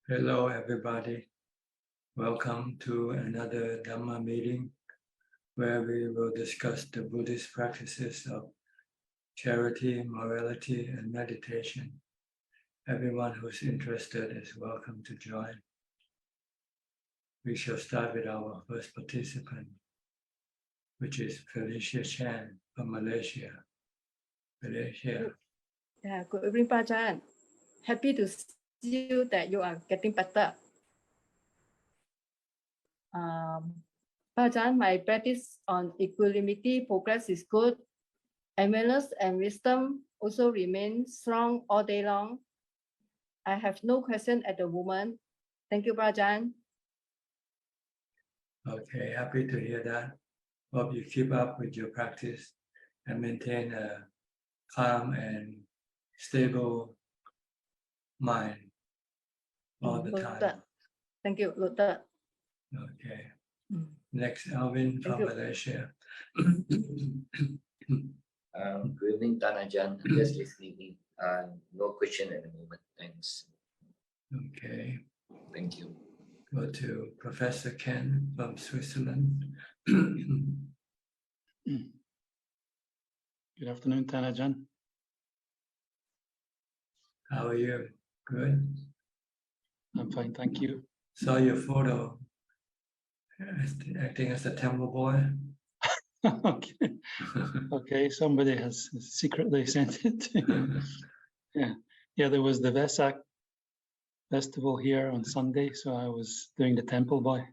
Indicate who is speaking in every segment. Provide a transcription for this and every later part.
Speaker 1: Hello, everybody. Welcome to another Dhamma meeting where we will discuss the Buddhist practices of charity, morality, and meditation. Everyone who's interested is welcome to join. We shall start with our first participant, which is Felicia Chan from Malaysia. Felicia.
Speaker 2: Yeah, good evening, Ajahn. Happy to see you that you are getting better. Ajahn, my practice on equanimity progress is good. Awareness and wisdom also remain strong all day long. I have no question at the moment. Thank you, Ajahn.
Speaker 1: Okay, happy to hear that. Hope you keep up with your practice and maintain a calm and stable mind all the time.
Speaker 2: Thank you, Luther.
Speaker 1: Okay. Next, Alvin from Malaysia.
Speaker 3: Good evening, Ajahn. Just listening. No question at the moment. Thanks.
Speaker 1: Okay.
Speaker 3: Thank you.
Speaker 1: Go to Professor Ken from Switzerland.
Speaker 4: Good afternoon, Ajahn.
Speaker 1: How are you? Good?
Speaker 4: I'm fine, thank you.
Speaker 1: Saw your photo acting as a temple boy.
Speaker 4: Okay. Okay, somebody has secretly sent it to you. Yeah, there was the Vesak festival here on Sunday, so I was doing the temple boy.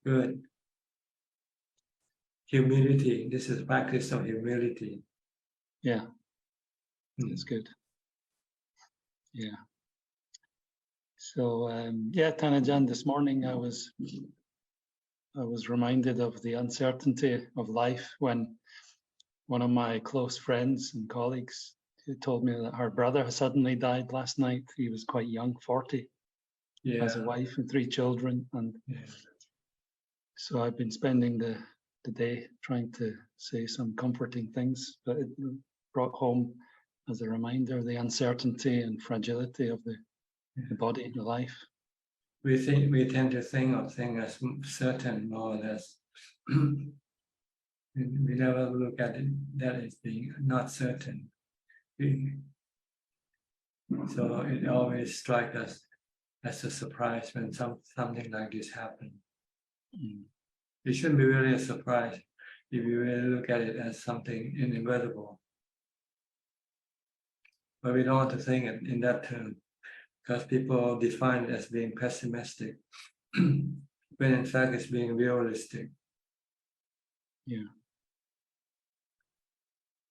Speaker 1: Good. Humility. This is practice of humility.
Speaker 4: Yeah, that's good. Yeah. So Ajahn, this morning I was reminded of the uncertainty of life when one of my close friends and colleagues told me that her brother suddenly died last night. He was quite young, 40, has a wife and 3 children. And so I've been spending the day trying to say some comforting things, but it brought home as a reminder the uncertainty and fragility of the body, the life.
Speaker 1: We tend to think of things as certain, more or less. We never look at it that as being not certain. So it always strikes us as a surprise when something like this happens. It shouldn't be really a surprise if you really look at it as something inevitable. But we don't want to think it in that term, because people define it as being pessimistic, when in fact it's being realistic.
Speaker 4: Yeah.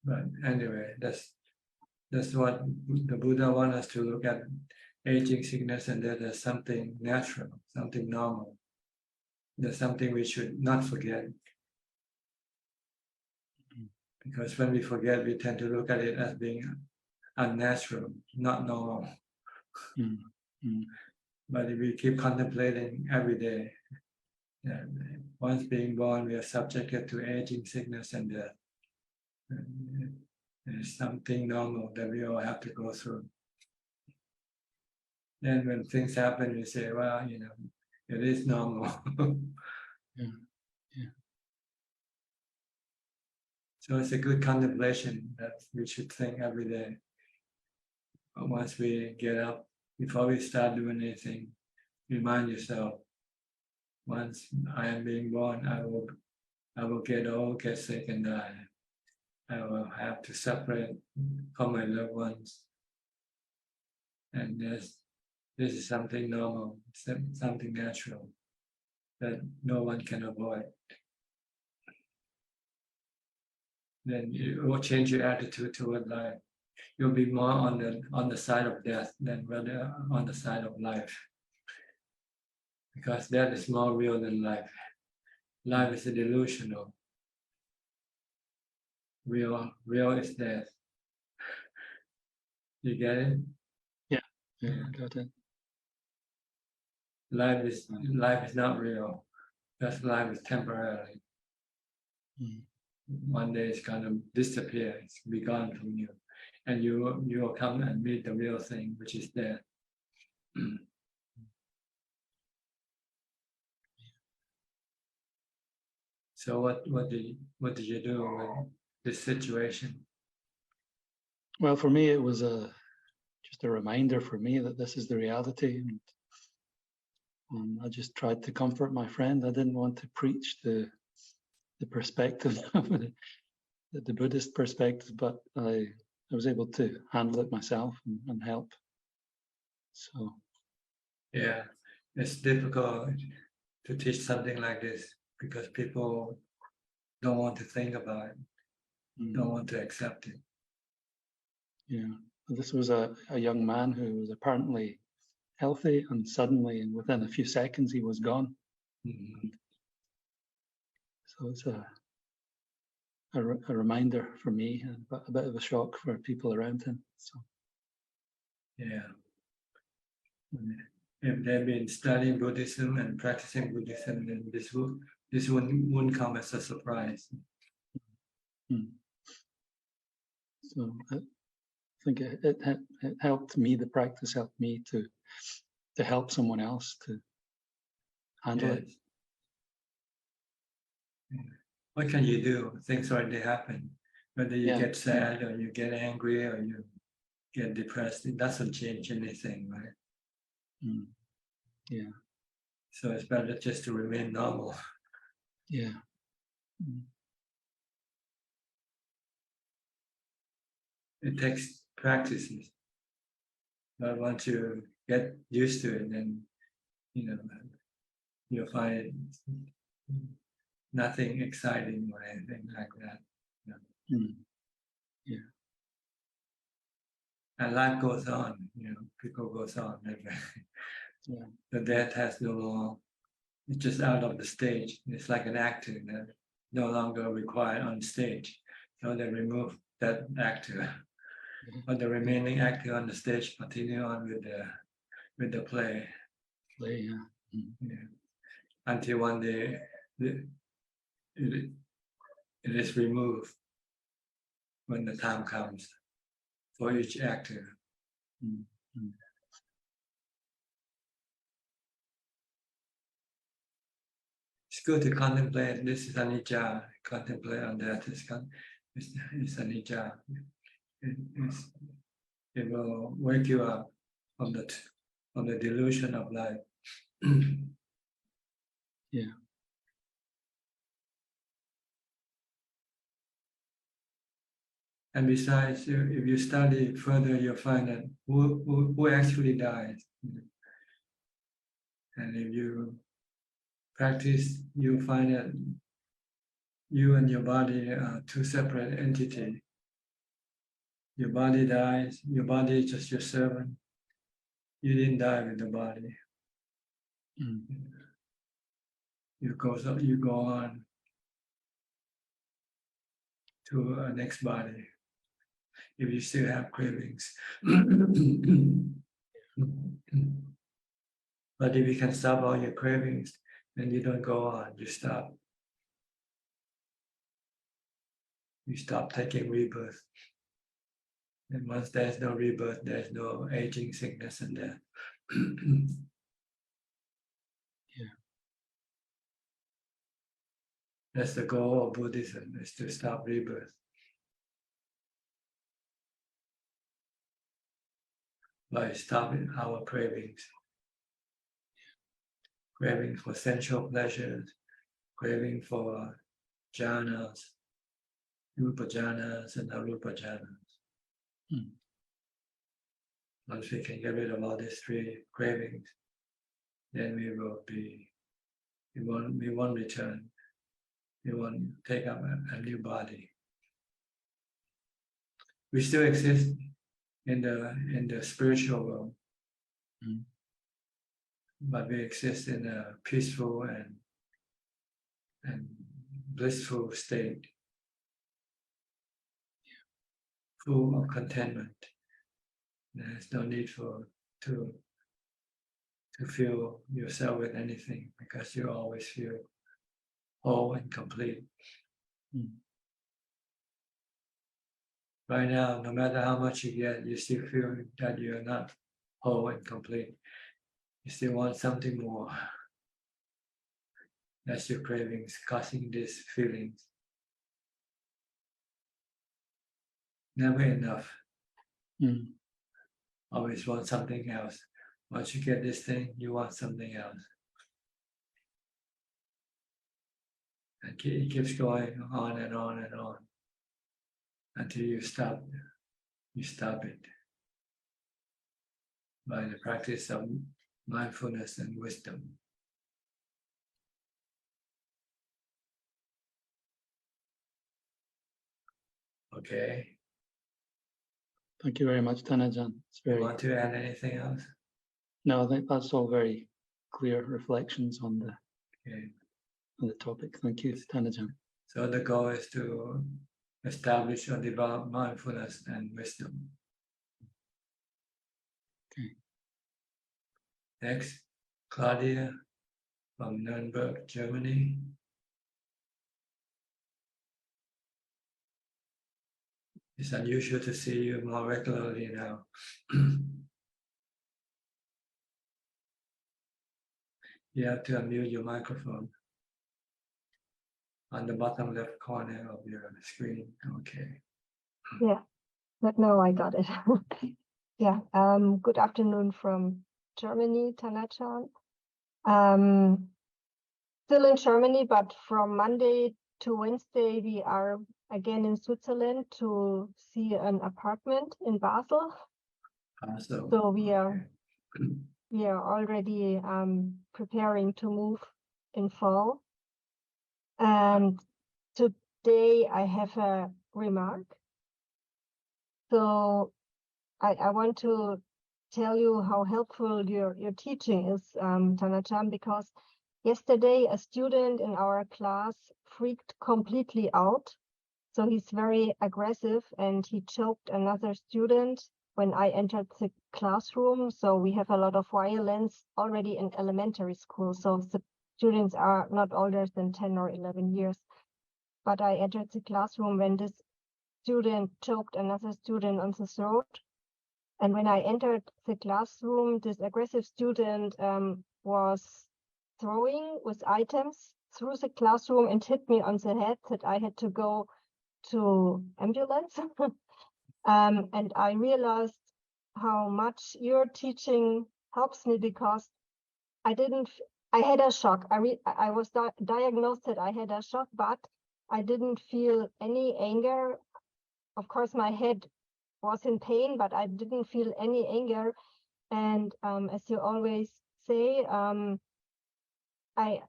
Speaker 1: But anyway, that's what the Buddha wants us to look at: aging, sickness, and that there's something natural, something normal. There's something we should not forget. Because when we forget, we tend to look at it as being unnatural, not normal. But if we keep contemplating every day, once being born, we are subjected to aging, sickness, and death. It's something normal that we all have to go through. Then when things happen, we say, well, it is normal. So it's a good contemplation that we should think every day. But once we get up, before we start doing anything, remind yourself, once I am being born, I will get old, get sick, and die. I will have to separate from my loved ones. And this is something normal, something natural that no one can avoid. Then it will change your attitude toward life. You'll be more on the side of death than rather on the side of life. Because death is more real than life. Life is a delusional. Real is death. You get it?
Speaker 4: Yeah, got it.
Speaker 1: Life is not real. Because life is temporary. One day it's gonna disappear. It's be gone from you, and you will come and meet the real thing, which is death. So what did you do with this situation?
Speaker 4: Well, for me, it was just a reminder for me that this is the reality, and I just tried to comfort my friend. I didn't want to preach the perspective of the Buddhist perspective, but I was able to handle it myself and help. So
Speaker 1: Yeah, it's difficult to teach something like this because people don't want to think about it, don't want to accept it.
Speaker 4: yeah, this was a young man who was apparently healthy, and suddenly, and within a few seconds, he was gone.
Speaker 1: Mhm.
Speaker 4: So it's a reminder for me, but a bit of a shock for people around him. So
Speaker 1: Yeah. If they've been studying Buddhism and practicing Buddhism, then this wouldn't come as a surprise.
Speaker 4: so I think it helped me. The practice helped me to help someone else to handle it.
Speaker 1: Yes. What can you do? Things already happen. Whether you
Speaker 4: Yeah.
Speaker 1: get sad or you get angry or you get depressed, it doesn't change anything, right?
Speaker 4: Yeah.
Speaker 1: So it's better just to remain normal.
Speaker 4: Yeah.
Speaker 1: It takes practices. But once you get used to it, then you'll find nothing exciting or anything like that.
Speaker 4: Yeah.
Speaker 1: And life goes on, people goes on.
Speaker 4: Yeah.
Speaker 1: The death has no, it's just out of the stage. It's like an actor that no longer required on stage. So they remove that actor. But the remaining actor on the stage continue on with the play. Until one day it is removed when the time comes for each actor. It's good to contemplate. This is anicca. Contemplate on that. It's anicca. It will wake you up from the delusion of life.
Speaker 4: Yeah.
Speaker 1: And besides, if you study further, you'll find that who actually dies. And if you practice, you find that you and your body are two separate entities. Your body dies, your body is just your servant. You didn't die with the body. You go on to a next body if you still have cravings. But if you can stop all your cravings, then you don't go on, you stop. You stop taking rebirth. And once there's no rebirth, there's no aging, sickness, and death. That's the goal of Buddhism, is to stop rebirth. By stopping our cravings. Craving for sensual pleasures, craving for jhanas, rupa jhanas and arupa jhanas. Once we can get rid of all these three cravings, then we won't return. We won't take up a new body. We still exist in the spiritual world, but we exist in a peaceful and blissful state, full of contentment. There's no need to fill yourself with anything because you always feel whole and complete. Right now, no matter how much you get, you still feel that you're not whole and complete. You still want something more. That's your cravings causing these feelings. Never enough.
Speaker 4: Mm.
Speaker 1: Always want something else. Once you get this thing, you want something else. And it keeps going on and on and on until you stop. You stop it by the practice of mindfulness and wisdom. Okay.
Speaker 4: Thank you very much, Thanajan. It's
Speaker 1: You
Speaker 4: very
Speaker 1: want to add anything else?
Speaker 4: no, I think that's all very clear reflections on
Speaker 1: Okay.
Speaker 4: the topic. Thank you, Thanajan.
Speaker 1: So the goal is to establish or develop mindfulness and wisdom.
Speaker 4: Okay.
Speaker 1: Next, Claudia from Nuremberg, Germany. It's unusual to see you more regularly now. You have to unmute your microphone on the bottom left corner of your screen. Okay.
Speaker 5: Yeah, but no, I got it. Yeah, good afternoon from Germany, Tanachan. Still in Germany, but from Monday to Wednesday, we are again in Switzerland to see an apartment in Basel. So we are already preparing to move in fall. And today I have a remark. So I want to tell you how helpful your teaching is, Tanachan, because yesterday a student in our class freaked completely out. So he's very aggressive and he choked another student when I entered the classroom. So we have a lot of violence already in elementary school. So the students are not older than 10 or 11 years. But I entered the classroom when this student choked another student on the throat. And when I entered the classroom, this aggressive student was throwing with items through the classroom and hit me on the head that I had to go to ambulance. And I realized how much your teaching helps me because I had a shock. I was diagnosed that I had a shock, but I didn't feel any anger. Of course, my head was in pain, but I didn't feel any anger. And as you always say, I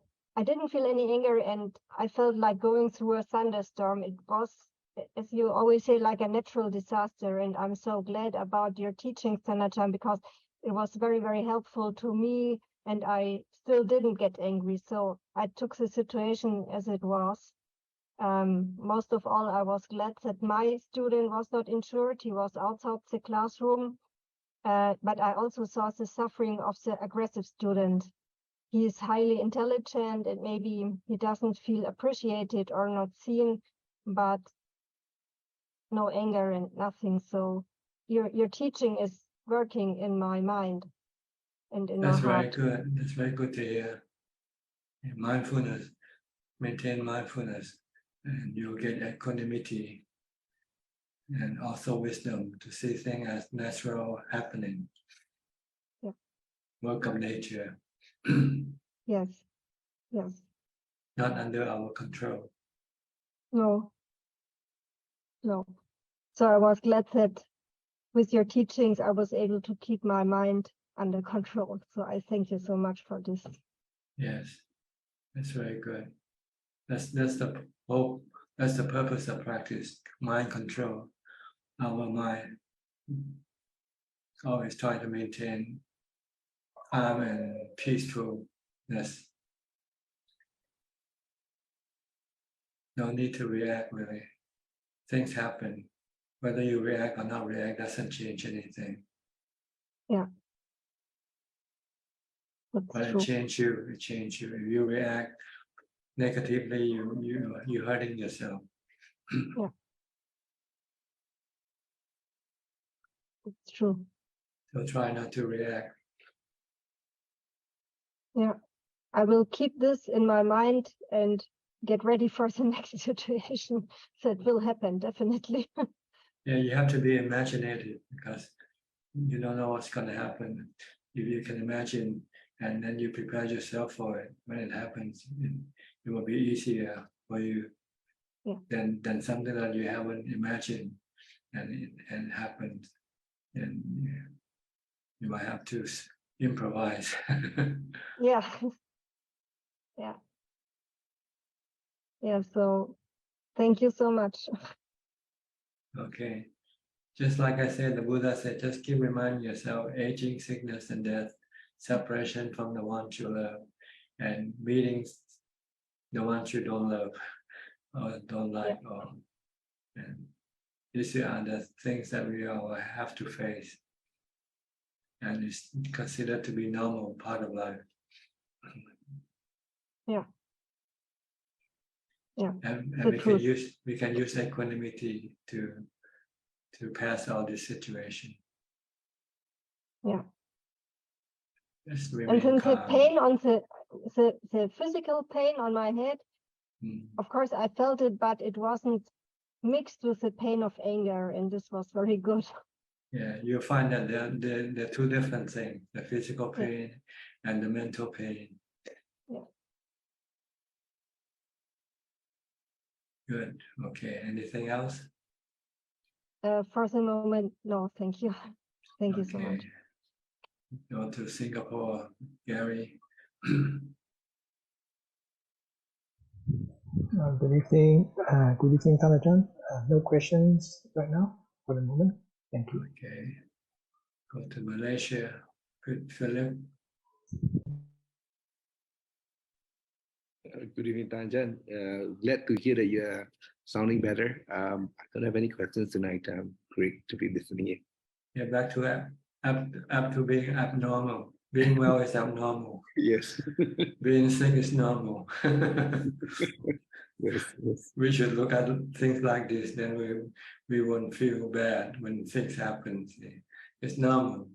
Speaker 5: didn't feel any anger, and I felt like going through a thunderstorm. It was, as you always say, like a natural disaster. And I'm so glad about your teaching, Sanatan, because it was very, very helpful to me. And I still didn't get angry. So I took the situation as it was. Most of all, I was glad that my student was not injured. He was outside the classroom. But I also saw the suffering of the aggressive student. He is highly intelligent and maybe he doesn't feel appreciated or not seen, but no anger and nothing. So your teaching is working in my mind and in my heart.
Speaker 1: That's very good. That's very good to hear. Mindfulness, maintain mindfulness, and you'll get equanimity and also wisdom to see things as natural happening.
Speaker 5: Yeah.
Speaker 1: Work of nature.
Speaker 5: Yes, yes.
Speaker 1: Not under our control.
Speaker 5: No. So I was glad that with your teachings, I was able to keep my mind under control. So I thank you so much for this.
Speaker 1: Yes, that's very good. That's the hope. That's the purpose of practice. Mind control. Our mind always trying to maintain calm and peacefulness. No need to react really. Things happen. Whether you react or not react doesn't change anything.
Speaker 5: Yeah. That's
Speaker 1: But it
Speaker 5: true.
Speaker 1: changes you. It changes you. If you react negatively, you're hurting yourself.
Speaker 5: Yeah. It's true.
Speaker 1: So try not to react.
Speaker 5: Yeah. I will keep this in my mind and get ready for the next situation that will happen, definitely.
Speaker 1: Yeah, you have to be imaginative because you don't know what's going to happen. If you can imagine and then you prepare yourself for it, when it happens, it will be easier for you than something that you haven't imagined and it happens. And you might have to improvise.
Speaker 5: Yeah. Yeah. Yeah. So thank you so much.
Speaker 1: Okay. Just like I said, the Buddha said, just keep reminding yourself, aging, sickness, and death, separation from the ones you love, and meeting the ones you don't love or don't like. And these are the things that we all have to face. And it's considered to be normal part of life.
Speaker 5: Yeah. Yeah.
Speaker 1: And
Speaker 5: The
Speaker 1: we
Speaker 5: truth.
Speaker 1: can use equanimity to pass all this situation.
Speaker 5: Yeah.
Speaker 1: Just
Speaker 5: And
Speaker 1: remain
Speaker 5: then the
Speaker 1: calm.
Speaker 5: pain on the physical pain on my head, of course I felt it, but it wasn't mixed with the pain of anger, and this was very good.
Speaker 1: Yeah, you'll find that they're two different things, the physical pain and the mental pain.
Speaker 5: Yeah.
Speaker 1: Good. Okay. Anything else?
Speaker 5: For the moment, no, thank you. Thank you so much.
Speaker 1: Go to Singapore, Gary.
Speaker 6: Good evening. Good evening, Ajahn. No questions right now for the moment. Thank you.
Speaker 1: Okay. Go to Malaysia. Good, Philip.
Speaker 7: Good evening, Ajahn. Glad to hear that you're sounding better. I don't have any questions tonight. Great to be listening in.
Speaker 1: Yeah, back to up to being abnormal. Being well is abnormal.
Speaker 7: Yes.
Speaker 1: Being sick is normal.
Speaker 7: Yes.
Speaker 1: We should look at things like this, then we won't feel bad when things happen. It's normal.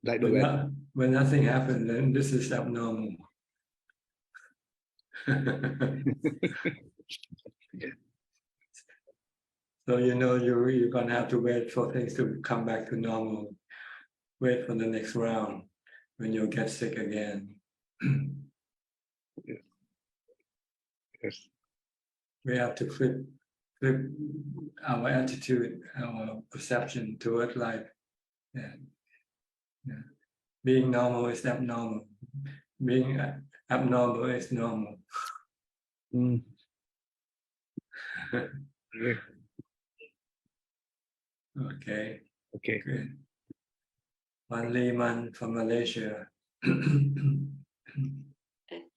Speaker 7: Like the weather.
Speaker 1: When nothing happens, then this is abnormal. So you're gonna have to wait for things to come back to normal. Wait for the next round when you'll get sick again.
Speaker 7: Yes.
Speaker 1: We have to flip our attitude, our perception toward life. Yeah. Being normal is abnormal. Being abnormal is normal. Okay.
Speaker 7: Okay.
Speaker 1: Good. Wan Lee Man from Malaysia.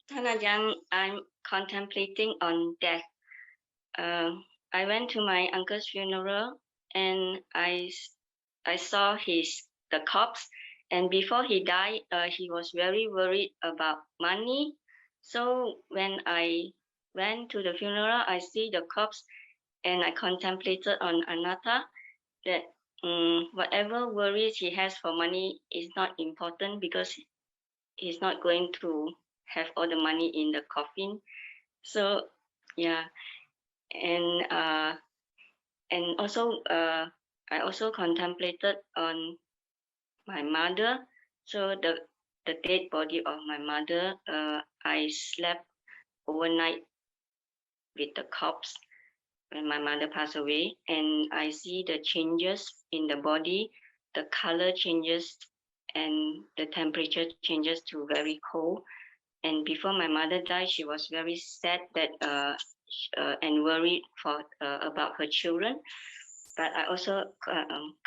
Speaker 8: Ajahn, I'm contemplating on death. I went to my uncle's funeral and I saw the corpse. And before he died, he was very worried about money. So when I went to the funeral, I see the corpse and I contemplated on anatta that whatever worries he has for money is not important because he's not going to have all the money in the coffin. So yeah, and also I also contemplated on my mother. So the dead body of my mother, I slept overnight with the corpse when my mother passed away, and I see the changes in the body, the color changes, and the temperature changes to very cold. And before my mother died, she was very sad that and worried about her children. But I also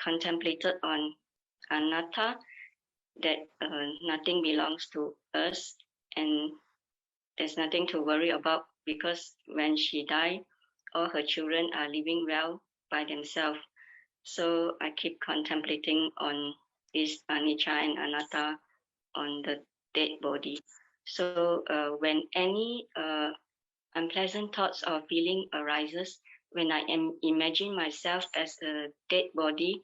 Speaker 8: contemplated on anatta, that nothing belongs to us and there's nothing to worry about because when she died, all her children are living well by themselves. So I keep contemplating on this anicca and anatta on the dead body. So when any unpleasant thoughts or feeling arises, when I imagine myself as a dead body,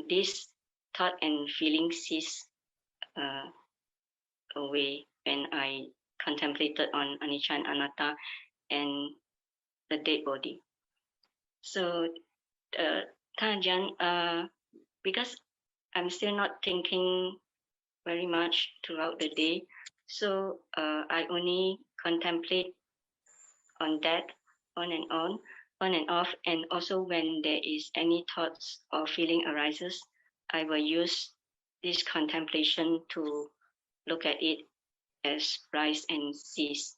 Speaker 8: this thought and feeling cease away. when I contemplated on anicca and anatta and the dead body. So, Ajahn, because I'm still not thinking very much throughout the day, so I only contemplate on that on and off, and also when there is any thoughts or feeling arises, I will use this contemplation to look at it as rise and cease.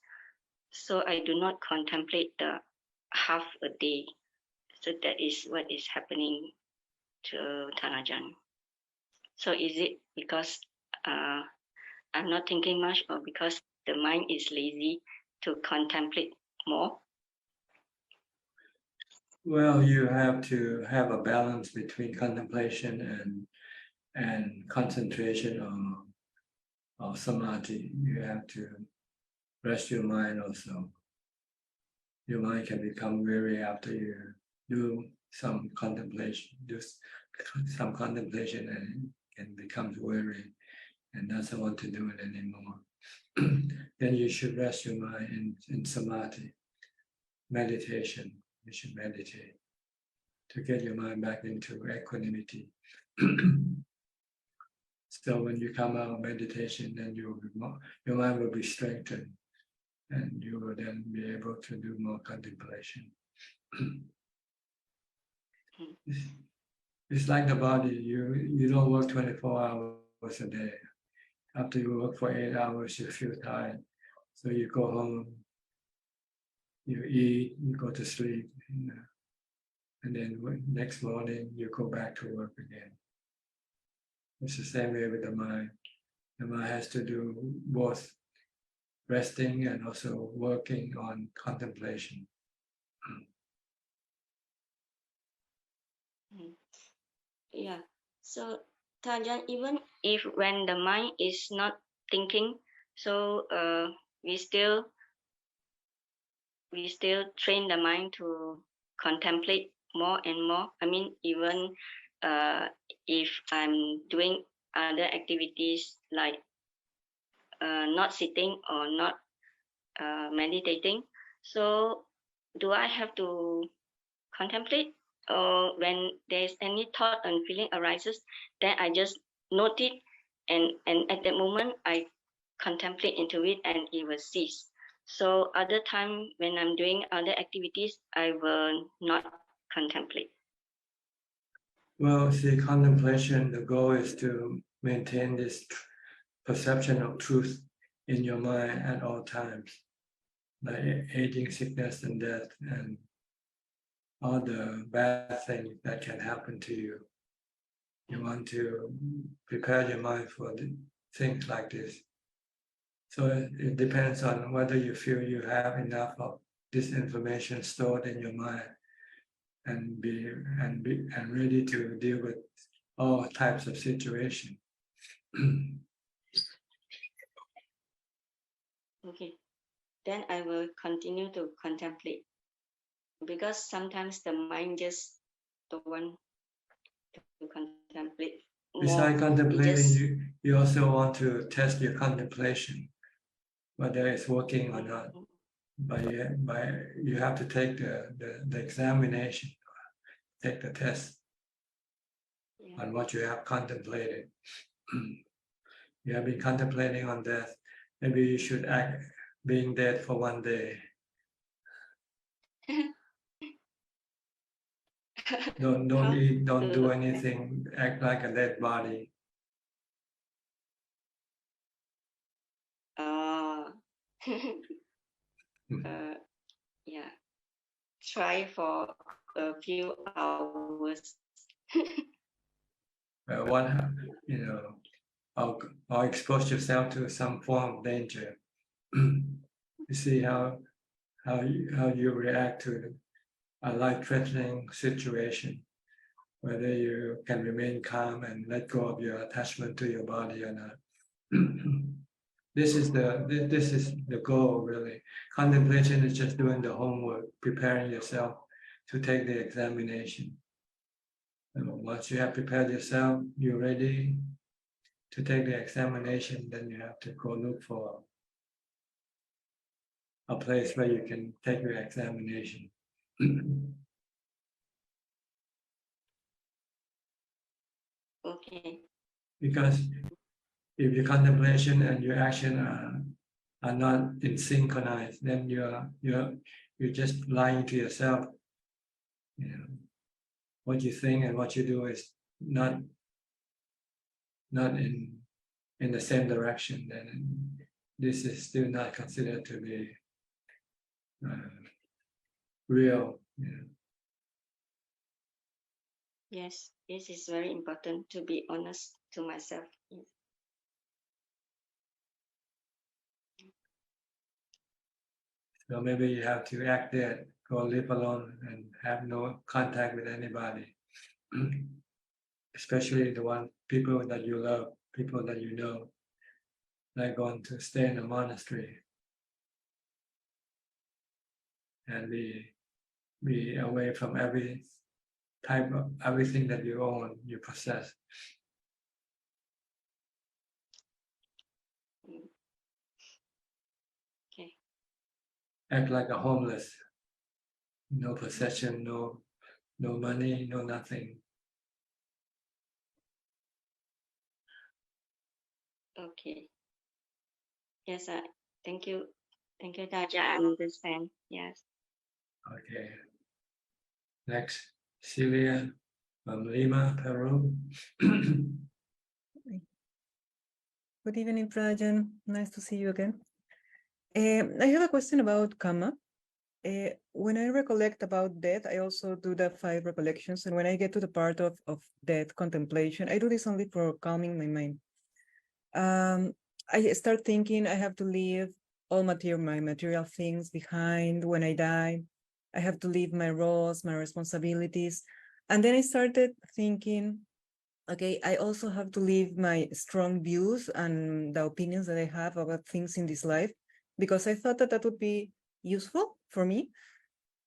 Speaker 8: So I do not contemplate the half a day. So that is what is happening to Tanajan. So is it because I'm not thinking much, or because the mind is lazy to contemplate more?
Speaker 1: Well, you have to have a balance between contemplation and concentration or samadhi. You have to rest your mind also. Your mind can become weary after you do some contemplation, and can become weary and doesn't want to do it anymore. Then you should rest your mind in samadhi, meditation. You should meditate to get your mind back into equanimity. So when you come out of meditation, then your mind will be strengthened, and you will then be able to do more contemplation. It's like the body. You don't work 24 hours a day. After you work for 8 hours, you feel tired. So you go home, you eat, you go to sleep, and then next morning you go back to work again. It's the same way with the mind. The mind has to do both resting and also working on contemplation.
Speaker 8: Yeah. So, Tajan, even if when the mind is not thinking, so we still train the mind to contemplate more and more. I mean, even if I'm doing other activities like not sitting or not meditating, so do I have to contemplate? Or when there's any thought and feeling arises, then I just note it, and at that moment I contemplate into it and it will cease. So other time when I'm doing other activities, I will not contemplate.
Speaker 1: Well, see, contemplation, the goal is to maintain this perception of truth in your mind at all times, like aging, sickness, and death, and all the bad things that can happen to you. You want to prepare your mind for things like this. So it depends on whether you feel you have enough of this information stored in your mind and ready to deal with all types of situations.
Speaker 8: Okay, then I will continue to contemplate, because sometimes the mind just don't want to contemplate more.
Speaker 1: Besides contemplating, you also want to test your contemplation, whether it's working or not. You have to take the examination, take the test on what you have contemplated. You have been contemplating on death. Maybe you should act being dead for one day. Don't eat, don't do anything, act like a dead body.
Speaker 8: Yeah, try for a few hours.
Speaker 1: Or expose yourself to some form of danger. You see how you react to a life-threatening situation, whether you can remain calm and let go of your attachment to your body or not. This is the goal, really. Contemplation is just doing the homework, preparing yourself to take the examination. And once you have prepared yourself, you're ready to take the examination, then you have to go look for a place where you can take your examination.
Speaker 8: Okay.
Speaker 1: Because if your contemplation and your action are not in synchronized, then you're just lying to yourself. You know, what you think and what you do is not in the same direction. Then this is still not considered to be real. You know.
Speaker 8: Yes, this is very important to be honest to myself. Yes.
Speaker 1: So maybe you have to act dead, go live alone, and have no contact with anybody, especially the people that you love, people that you know, like going to stay in a monastery and be away from everything that you own, you possess.
Speaker 8: Okay.
Speaker 1: Act like a homeless, no possession, no money, no nothing.
Speaker 8: Okay. Yes, thank you. Thank you, Daja. I understand. Yes.
Speaker 1: Okay. Next, Celia from Lima, Peru.
Speaker 9: Good evening, Prajan. Nice to see you again. I have a question about karma. When I recollect about death, I also do the 5 recollections. And when I get to the part of death contemplation, I do this only for calming my mind. I start thinking I have to leave all my material things behind when I die. I have to leave my roles, my responsibilities. And then I started thinking, okay, I also have to leave my strong views and the opinions that I have about things in this life, because I thought that would be useful for me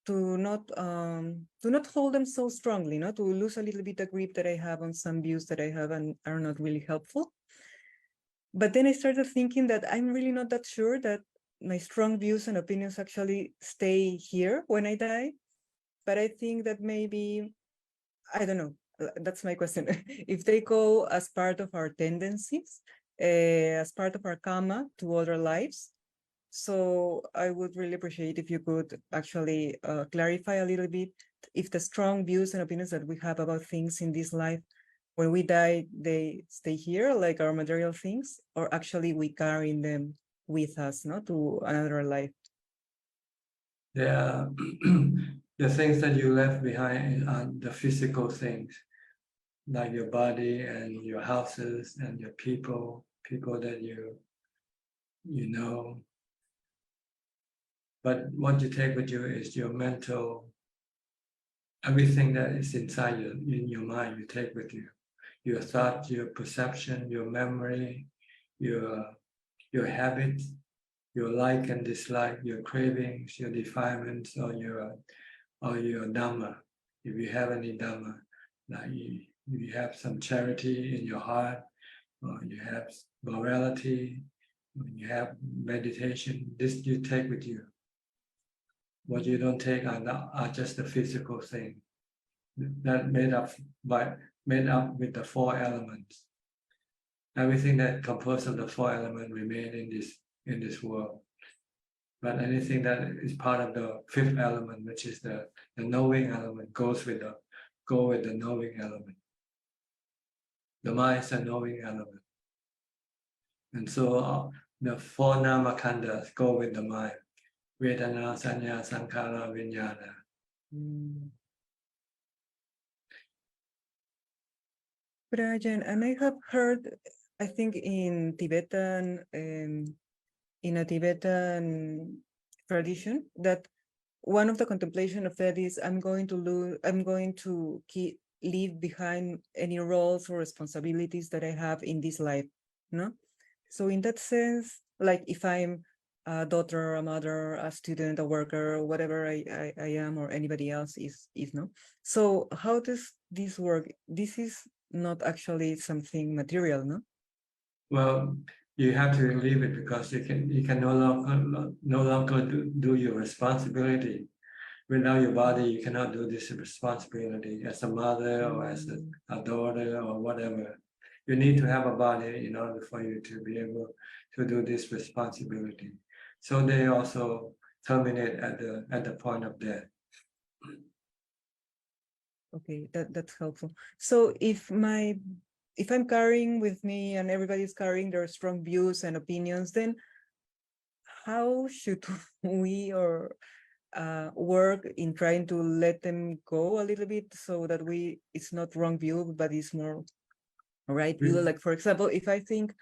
Speaker 9: to not hold them so strongly, to lose a little bit the grip that I have on some views that I have and are not really helpful. But then I started thinking that I'm really not that sure that my strong views and opinions actually stay here when I die. But I think that maybe, I don't know, that's my question. If they go as part of our tendencies, as part of our karma to other lives. So I would really appreciate if you could actually clarify a little bit if the strong views and opinions that we have about things in this life, when we die, they stay here, like our material things, or actually we carry them with us, to another life.
Speaker 1: The things that you left behind are the physical things, like your body and your houses and your people that you know. But what you take with you is your mental, everything that is inside you, in your mind, you take with you. Your thoughts, your perception, your memory, your habits, your like and dislike, your cravings, your defilements, or your Dhamma. If you have any Dhamma, like you have some charity in your heart, or you have morality, or you have meditation, this you take with you. What you don't take are just the physical thing that made up with the 4 elements. Everything that composed of the 4 elements remain in this world. But anything that is part of the 5th element, which is the knowing element, go with the knowing element. The mind is a knowing element. And so the 4 namakandas go with the mind. Vedana, Sanya, Sankhara, Vijnana.
Speaker 9: Prajan, and I have heard, I think in Tibetan, in a Tibetan tradition, that one of the contemplation of that is I'm going to leave behind any roles or responsibilities that I have in this life, no? So in that sense, like if I'm a daughter, a mother, a student, a worker, whatever I am, or anybody else is, no? So how does this work? This is not actually something material, no?
Speaker 1: Well, you have to leave it because you can no longer do your responsibility. Without your body, you cannot do this responsibility as a mother or as a daughter or whatever. You need to have a body in order for you to be able to do this responsibility. So they also terminate at the point of death.
Speaker 9: Okay, that's helpful. So if I'm carrying with me and everybody's carrying their strong views and opinions, then how should we work in trying to let them go a little bit so that it's not wrong view, but it's more right view?
Speaker 1: Really?
Speaker 9: Like, for example, if I think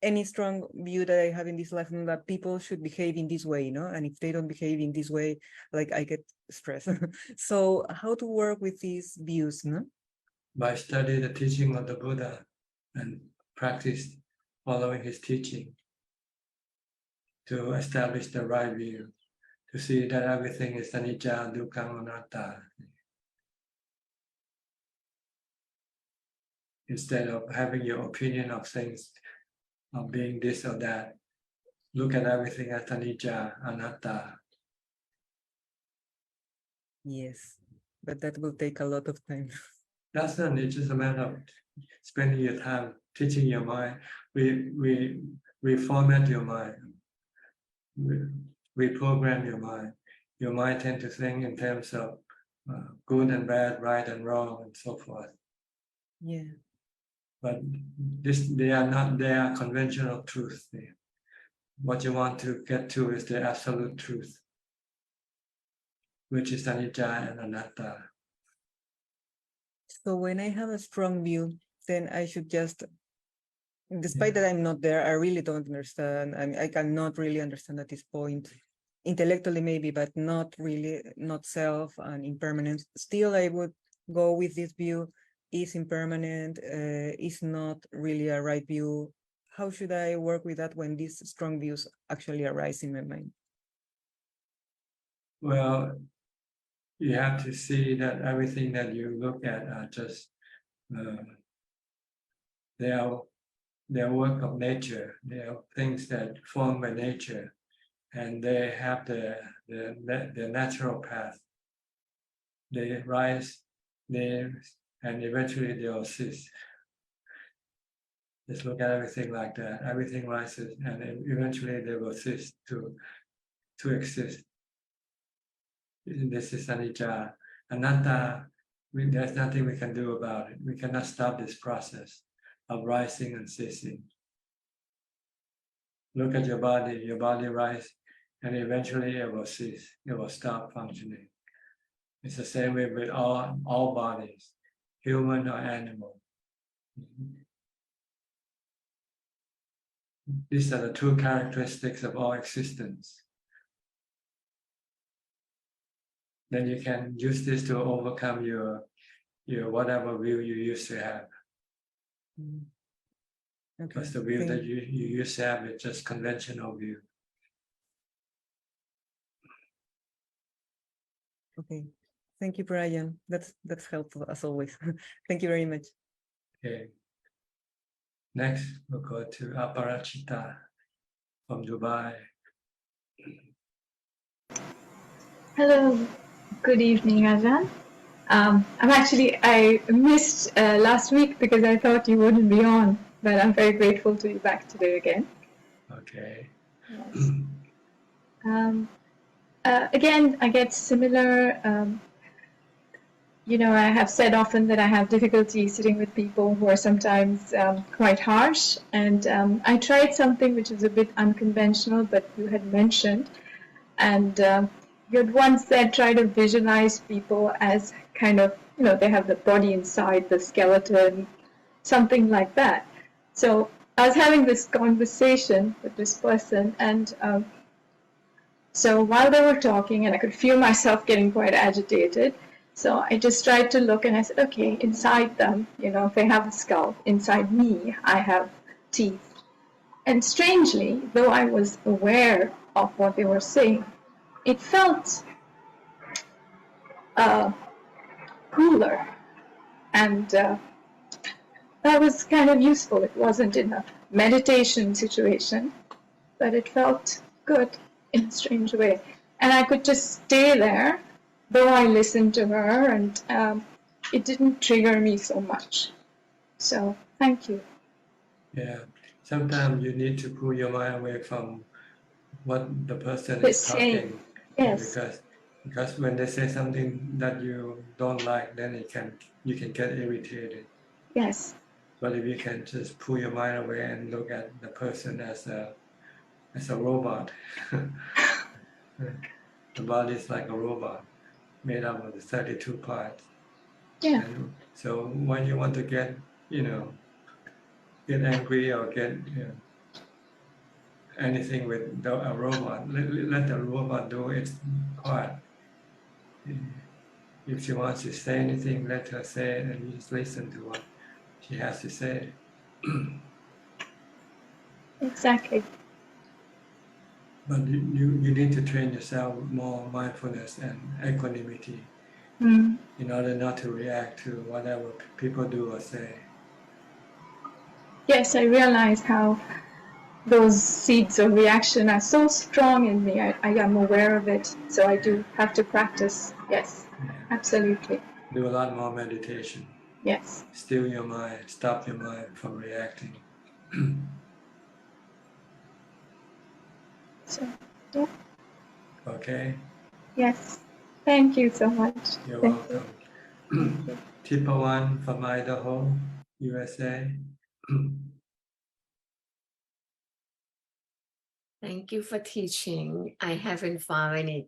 Speaker 9: any strong view that I have in this life, that people should behave in this way, and if they don't behave in this way, like I get stressed. So how to work with these views, no?
Speaker 1: By study the teaching of the Buddha and practice following his teaching to establish the right view, to see that everything is anicca, dukkha, anatta. Instead of having your opinion of things, of being this or that, look at everything as anicca, anatta.
Speaker 9: Yes, but that will take a lot of time.
Speaker 1: That's not, it's just a matter of spending your time teaching your mind. We format your mind. We program your mind. Your mind tends to think in terms of good and bad, right and wrong, and so forth.
Speaker 9: Yeah.
Speaker 1: But they are conventional truths. What you want to get to is the absolute truth, which is anicca and anatta.
Speaker 9: So when I have a strong view, then I should just, despite that I'm not there, I really don't understand. I cannot really understand at this point, intellectually maybe, but not really, not self and impermanence. Still, I would go with this view, is impermanent, is not really a right view. How should I work with that when these strong views actually arise in my mind?
Speaker 1: Well, you have to see that everything that you look at are just they are work of nature. They are things that form by nature, and they have the natural path. They rise, and eventually they will cease. Just look at everything like that. Everything rises, and eventually they will cease to exist. This is anicca. Anatta, there's nothing we can do about it. We cannot stop this process of rising and ceasing. Look at your body rises, and eventually it will cease. It will stop functioning. It's the same way with all bodies, human or animal. These are the two characteristics of all existence. Then you can use this to overcome your whatever view you used to have.
Speaker 9: Okay.
Speaker 1: Because the view that you used to have is just conventional view.
Speaker 9: Okay. Thank you, Brian. That's helpful as always. Thank you very much.
Speaker 1: Okay. Next, we'll go to Aparachita from Dubai.
Speaker 10: Hello, good evening, Ajahn. I missed last week because I thought you wouldn't be on, but I'm very grateful to be back today again.
Speaker 1: Okay.
Speaker 10: Yes. Again, I get similar, I have said often that I have difficulty sitting with people who are sometimes quite harsh, and I tried something which is a bit unconventional, but you had mentioned, and you had once said try to visualize people as kind of, they have the body inside the skeleton, something like that. So I was having this conversation with this person, and so while they were talking, and I could feel myself getting quite agitated, so I just tried to look, and I said, okay, inside them, if they have a skull, inside me, I have teeth. And strangely, though I was aware of what they were saying, it felt cooler and that was kind of useful. It wasn't in a meditation situation, but it felt good in a strange way. And I could just stay there, though I listened to her, and it didn't trigger me so much. So thank you.
Speaker 1: Yeah, sometimes you need to pull your mind away from what the person
Speaker 10: The
Speaker 1: is talking.
Speaker 10: same. Yes.
Speaker 1: Because when they say something that you don't like, then you can get irritated.
Speaker 10: Yes.
Speaker 1: But if you can just pull your mind away and look at the person as a robot, the body is like a robot made up of the 32 parts.
Speaker 10: Yeah.
Speaker 1: And so when you want to get angry or get anything with a robot, let the robot do its part. If she wants to say anything, let her say it, and you just listen to what she has to say.
Speaker 10: Exactly.
Speaker 1: But you need to train yourself with more mindfulness and equanimity in order not to react to whatever people do or say.
Speaker 10: Yes, I realize how those seeds of reaction are so strong in me. I am aware of it, so I do have to practice. Yes, absolutely.
Speaker 1: Do a lot more meditation.
Speaker 10: Yes.
Speaker 1: Still your mind, stop your mind from reacting.
Speaker 10: So, yeah.
Speaker 1: Okay?
Speaker 10: Yes. Thank you so much.
Speaker 1: You're
Speaker 10: Thank
Speaker 1: welcome. Tipawan from Idaho, USA.
Speaker 11: Thank you for teaching. I haven't found any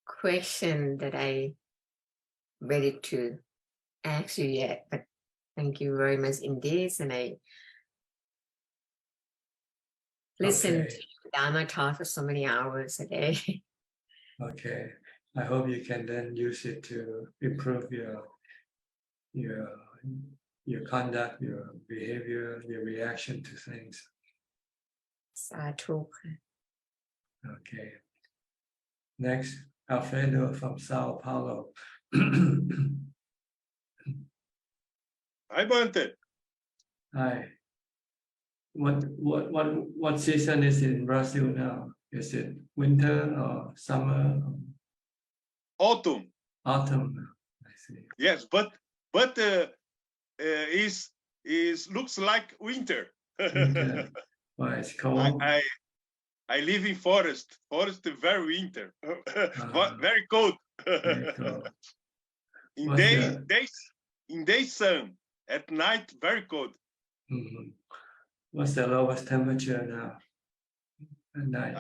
Speaker 11: question that I ready to ask you yet, but thank you very much indeed. And I listen to Dhamma talk for so many hours a day.
Speaker 1: Okay. I hope you can then use it to improve your conduct, your behavior, your reaction to things.
Speaker 11: Sadhu.
Speaker 1: Okay. Next, Alfredo from Sao Paulo.
Speaker 12: Hi, Bante.
Speaker 1: Hi. What season is it in Brazil now? Is it winter or summer?
Speaker 12: Autumn.
Speaker 1: Autumn. I see.
Speaker 12: Yes, but is looks like winter.
Speaker 1: Winter. Why, it's cold?
Speaker 12: I live in forest. Forest very winter. Very cold.
Speaker 1: Very cold.
Speaker 12: In day sun. At night very cold.
Speaker 1: Mm-hmm. What's the lowest temperature now at night?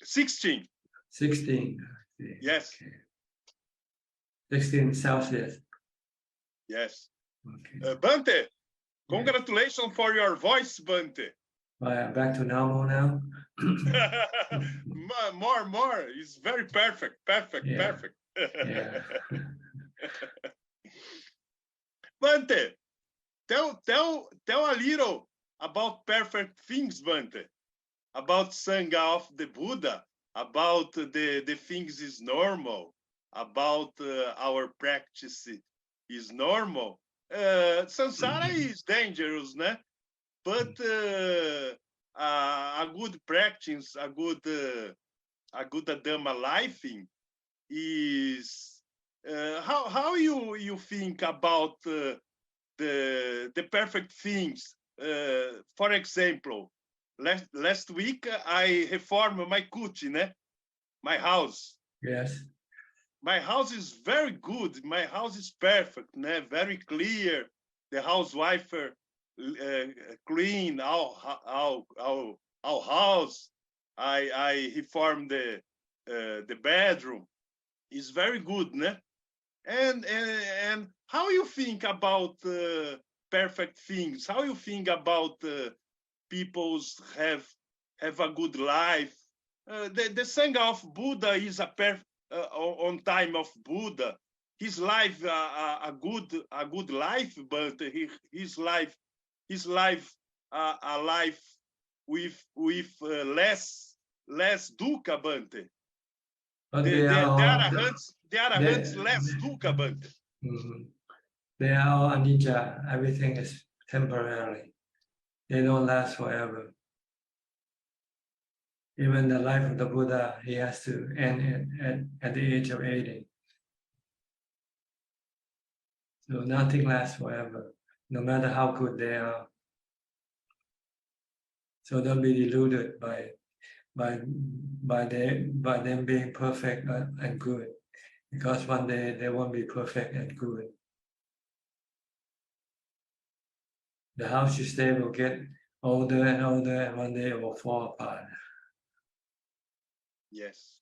Speaker 12: 16.
Speaker 1: 16.
Speaker 12: Yes.
Speaker 1: Okay. 16 Celsius.
Speaker 12: Yes.
Speaker 1: Okay.
Speaker 12: Bante, congratulations for your voice, Bante.
Speaker 1: Back to normal now.
Speaker 12: more. It's very perfect.
Speaker 1: Yeah.
Speaker 12: Bante, tell a little about perfect things, Bante. About Sangha of the Buddha, about the things is normal, about our practice is normal. Samsara is dangerous, né? But a good practice, a good Dhamma life is how you think about the perfect things. For example, last week I reformed my kuti, né? My house.
Speaker 1: Yes.
Speaker 12: My house is very good. My house is perfect, né? Very clear. The housewife clean our house. I reformed the bedroom. It's very good, né? And how you think about perfect things? How you think about people's have a good life? The Sangha of Buddha is on time of Buddha. His life a good life, but his life a life with less dukkha, Bante.
Speaker 1: But
Speaker 12: The Arahants less dukkha, Bante.
Speaker 1: Mhm. They are all anicca. Everything is temporary. They don't last forever. Even the life of the Buddha, he has to end at the age of 80. So nothing lasts forever, no matter how good they are. So don't be deluded by them being perfect and good, because one day they won't be perfect and good. The house you stay will get older and older, and one day it will fall apart.
Speaker 12: Yes.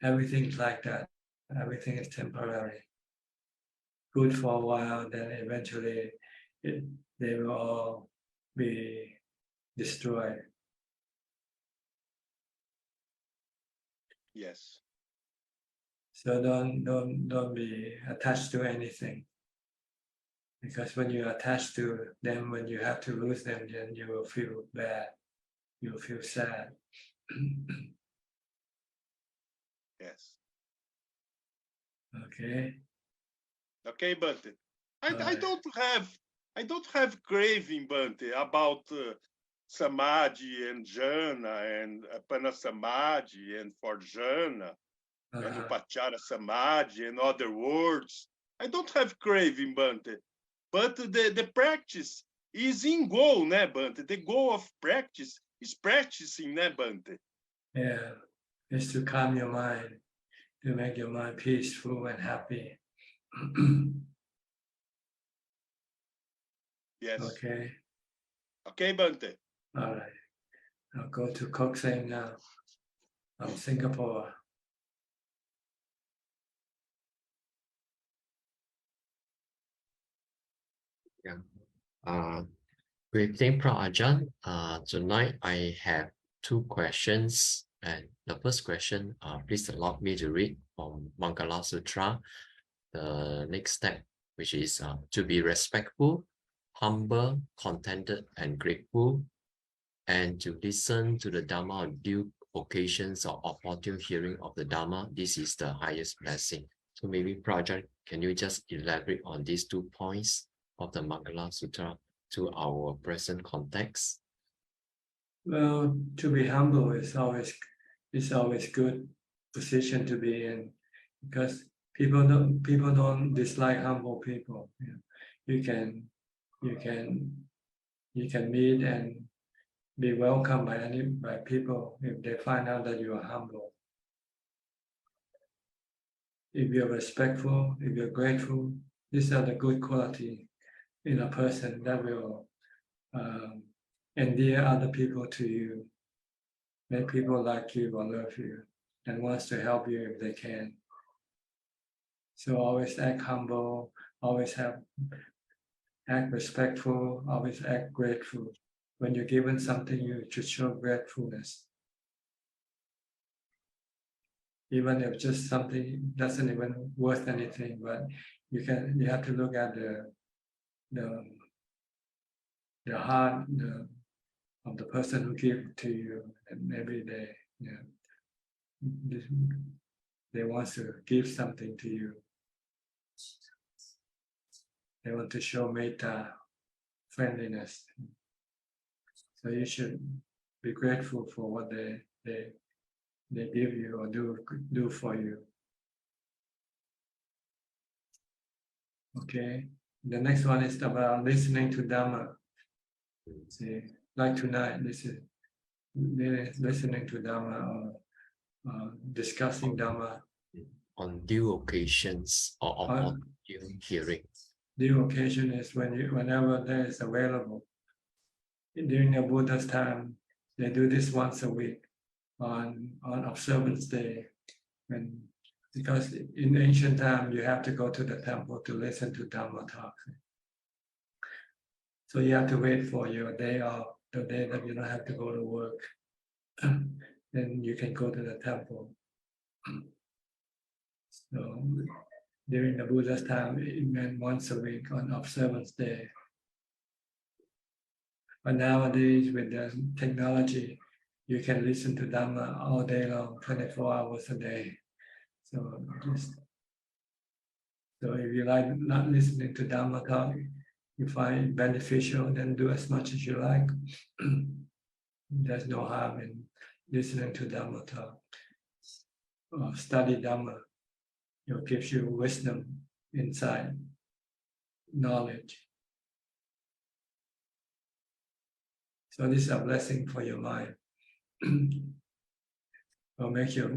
Speaker 1: Everything's like that. Everything is temporary. Good for a while, then eventually they will all be destroyed.
Speaker 12: Yes.
Speaker 1: So don't be attached to anything, because when you're attached to them, when you have to lose them, then you will feel bad. You will feel sad.
Speaker 12: Yes.
Speaker 1: Okay.
Speaker 12: Okay, Bante. I
Speaker 1: Alright.
Speaker 12: I don't have craving, Bante, about samadhi and jhana and apanasamadhi and for jhana and upachara samadhi and other words. I don't have craving, Bante. But the practice is in goal, né, Bante? The goal of practice is practicing, né, Bante?
Speaker 1: Yeah, it's to calm your mind, to make your mind peaceful and happy.
Speaker 12: Yes.
Speaker 1: Okay.
Speaker 12: Okay, Bante.
Speaker 1: All right. I'll go to Kokseng now from Singapore.
Speaker 13: Yeah. Good evening, Ajahn. Tonight I have two questions. And the first question, please allow me to read from Mangala Sutra. The next step, which is to be respectful, humble, contented, and grateful, and to listen to the Dhamma on due occasions or opportune hearing of the Dhamma. This is the highest blessing. So maybe Ajahn, can you just elaborate on these 2 points of the Mangala Sutra to our present context?
Speaker 1: Well, to be humble is always good position to be in, because people don't dislike humble people. You can meet and be welcomed by people if they find out that you are humble. If you're respectful, if you're grateful, these are the good quality in a person that will endear other people to you, make people like you or love you, and wants to help you if they can. So always act humble, always act respectful, always act grateful. When you're given something, you should show gratefulness. Even if just something doesn't even worth anything, but you have to look at the heart of the person who gave it to you, and maybe they want to give something to you. They want to show metta, friendliness. So you should be grateful for what they give you or do for you. Okay. The next one is about listening to Dhamma. See, like tonight, this is listening to Dhamma or discussing Dhamma.
Speaker 13: On due occasions or opportune hearing.
Speaker 1: Due occasion is whenever there is available. During the Buddha's time, they do this once a week on observance day. Because in ancient time, you have to go to the temple to listen to Dhamma talk. So you have to wait for your day off, the day that you don't have to go to work. Then you can go to the temple. So during the Buddha's time, it meant once a week on observance day. But nowadays, with the technology, you can listen to Dhamma all day long, 24 hours a day. So So if you like not listening to Dhamma talk, you find it beneficial, then do as much as you like. There's no harm in listening to Dhamma talk. Or study Dhamma. It gives you wisdom, insight, knowledge. So this is a blessing for your mind. It'll make your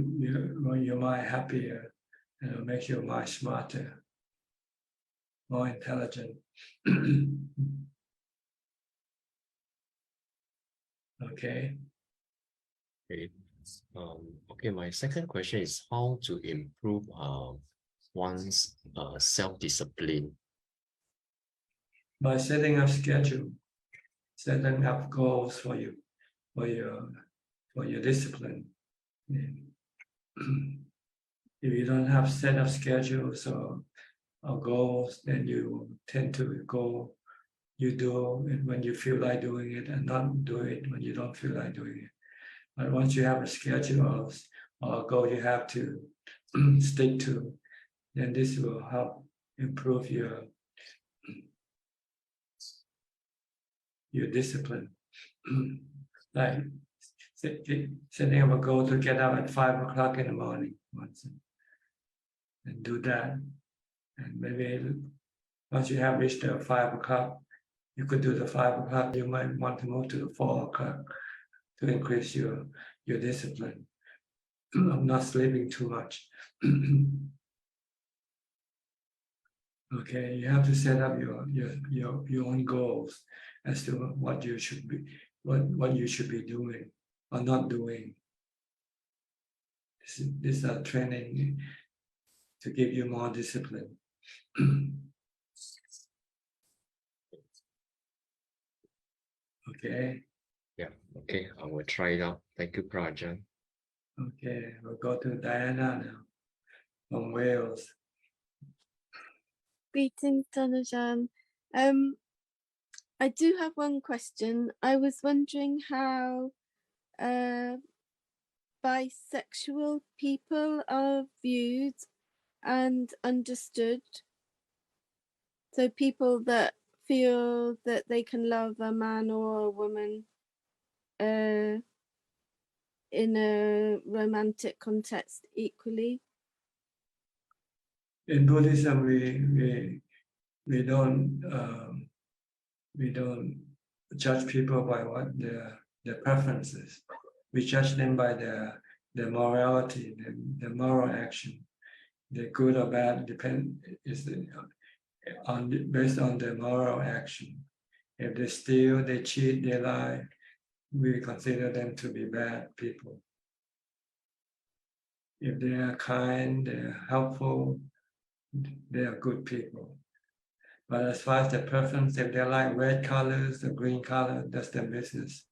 Speaker 1: mind happier, and it'll make your mind smarter, more intelligent. Okay.
Speaker 13: Okay, my second question is how to improve one's self-discipline.
Speaker 1: By setting up schedule, setting up goals for you, for your discipline. If you don't have set up schedules or goals, then you tend to go. You do it when you feel like doing it, and not do it when you don't feel like doing it. But once you have a schedule or a goal you have to stick to, then this will help improve your discipline. Like setting up a goal to get up at 5 o'clock in the morning once, and do that. And maybe once you have reached the 5 o'clock, you could do the 5 o'clock. You might want to move to the 4 o'clock to increase your discipline of not sleeping too much. Okay, you have to set up your own goals as to what you should be doing or not doing. This is training to give you more discipline. Okay.
Speaker 13: Yeah, okay, I will try it out. Thank you, Prajan.
Speaker 1: Okay, we'll go to Diana now from Wales.
Speaker 14: Greetings, Ajahn. I do have one question. I was wondering how bisexual people are viewed and understood. So people that feel that they can love a man or a woman in a romantic context equally.
Speaker 1: In Buddhism, we don't judge people by what their preferences. We judge them by their morality, their moral action. They're good or bad based on their moral action. If they steal, they cheat, they lie, we consider them to be bad people. If they are kind, they're helpful, they are good people. But as far as their preference, if they like red colors or green color, that's their business.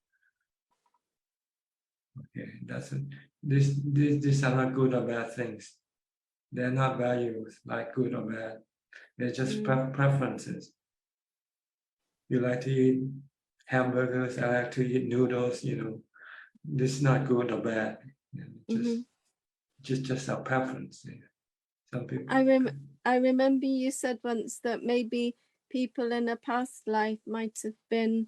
Speaker 1: Okay, that's it. These are not good or bad things. They're not values like good or bad. They're just preferences. You like to eat hamburgers, I like to eat noodles, this is not good or bad. Just a preference. Some people.
Speaker 14: I remember you said once that maybe people in a past life might have been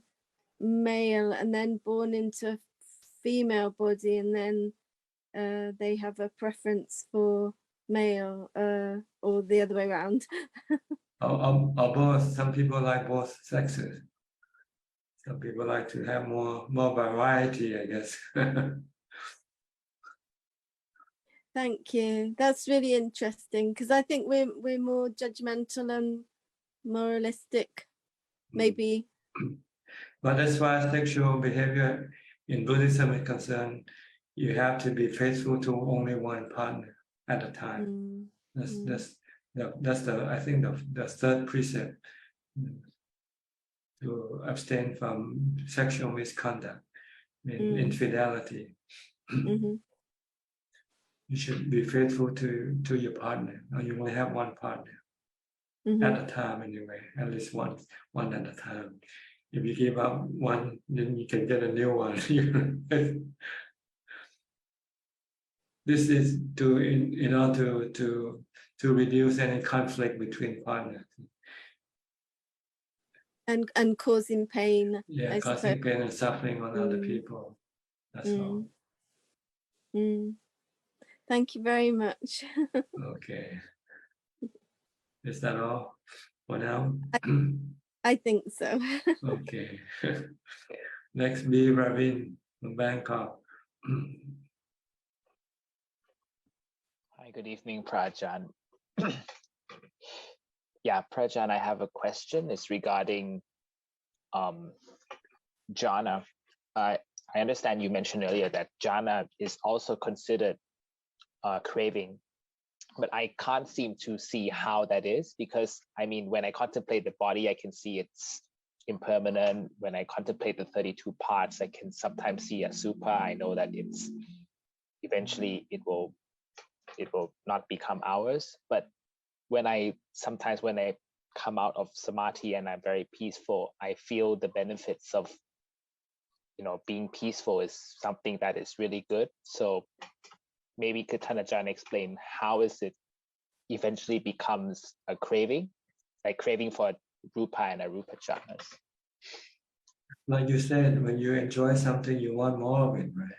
Speaker 14: male and then born into a female body, and then they have a preference for male or the other way around.
Speaker 1: or both. Some people like both sexes. Some people like to have more variety, I guess.
Speaker 14: Thank you. That's really interesting, because I think we're more judgmental and moralistic, maybe.
Speaker 1: But as far as sexual behavior in Buddhism is concerned, you have to be faithful to only one partner at a time. That's I think the third precept, to abstain from sexual misconduct, infidelity. You should be faithful to your partner. Or you only have one partner at a time anyway, at least one at a time. If you give up one, then you can get a new one. This is in order to to reduce any conflict between partners.
Speaker 14: And causing pain.
Speaker 1: Yeah,
Speaker 14: I
Speaker 1: causing
Speaker 14: suppose.
Speaker 1: pain and suffering on other people. That's all.
Speaker 14: Thank you very much.
Speaker 1: Okay. Is that all for now?
Speaker 14: I think so.
Speaker 1: Okay. Next, B. Ravin from Bangkok.
Speaker 15: Hi, good evening, Prajan. Yeah, Prajan, I have a question. It's regarding jhana. I understand you mentioned earlier that jhana is also considered craving, but I can't seem to see how that is, because I mean, when I contemplate the body, I can see it's impermanent. When I contemplate the 32 parts, I can sometimes see a super. I know that it's eventually it will not become ours. But sometimes when I come out of samadhi and I'm very peaceful, I feel the benefits of, being peaceful is something that is really good. So maybe could Thanajan explain how is it eventually becomes a craving, like craving for rupa and arupa jhanas?
Speaker 1: Like you said, when you enjoy something, you want more of it, right?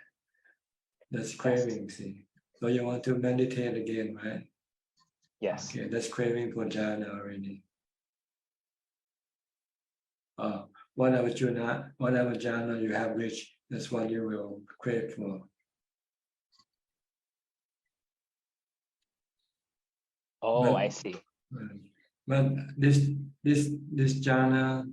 Speaker 1: That's craving, see. So you want to meditate again, right?
Speaker 15: Yes.
Speaker 1: Okay, that's craving for jhana already. Whatever jhana you have reached, that's what you will crave for.
Speaker 15: Oh, I see.
Speaker 1: But this jhana,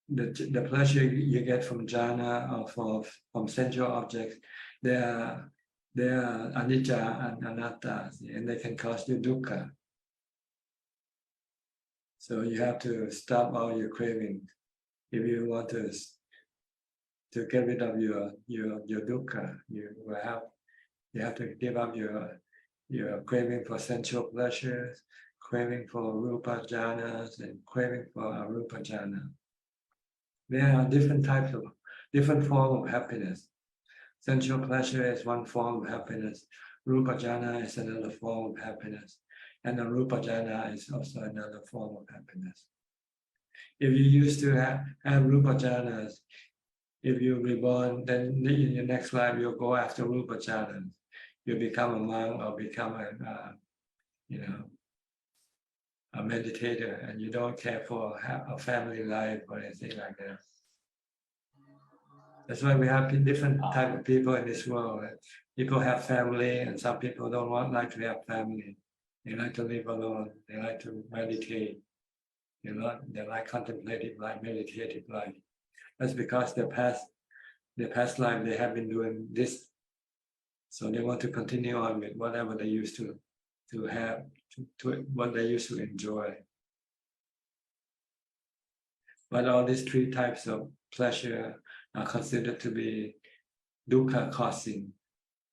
Speaker 1: the pleasure you get from jhana or from sensual objects, they are anicca and anatta, and they can cause you dukkha. So you have to stop all your cravings if you want to get rid of your dukkha. You have to give up your craving for sensual pleasures, craving for rupa jhanas, and craving for arupa jhana. There are different forms of happiness. Sensual pleasure is one form of happiness. Rupa jhana is another form of happiness. And arupa jhana is also another form of happiness. If you used to have rupa jhanas, if you reborn, then in your next life you'll go after rupa jhanas. You become a monk or become a meditator, and you don't care for a family life or anything like that. That's why we have different type of people in this world. People have family, and some people don't like to have family. They like to live alone. They like to meditate. They like contemplative life, meditative life. That's because their past life they have been doing this, so they want to continue on with whatever they used to have, to what they used to enjoy. But all these three types of pleasure are considered to be dukkha causing,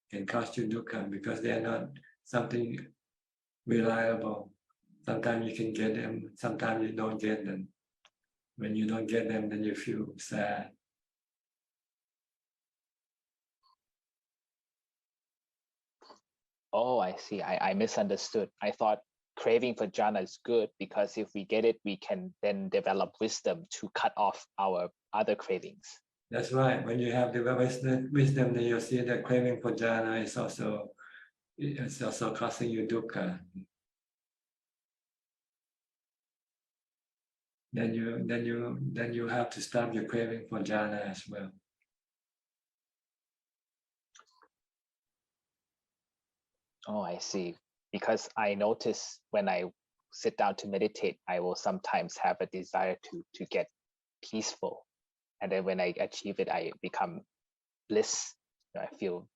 Speaker 1: can cause you dukkha because they are not something reliable. Sometimes you can get them, sometimes you don't get them. When you don't get them, then you feel sad.
Speaker 15: Oh, I see. I misunderstood. I thought craving for jhana is good because if we get it, we can then develop wisdom to cut off our other cravings.
Speaker 1: That's right. When you have developed wisdom, then you'll see that craving for jhana is also causing you dukkha. Then you have to stop your craving for jhana as well.
Speaker 15: Oh, I see. Because I notice when I sit down to meditate, I will sometimes have a desire to get peaceful. And then when I achieve it, I become bliss. I feel,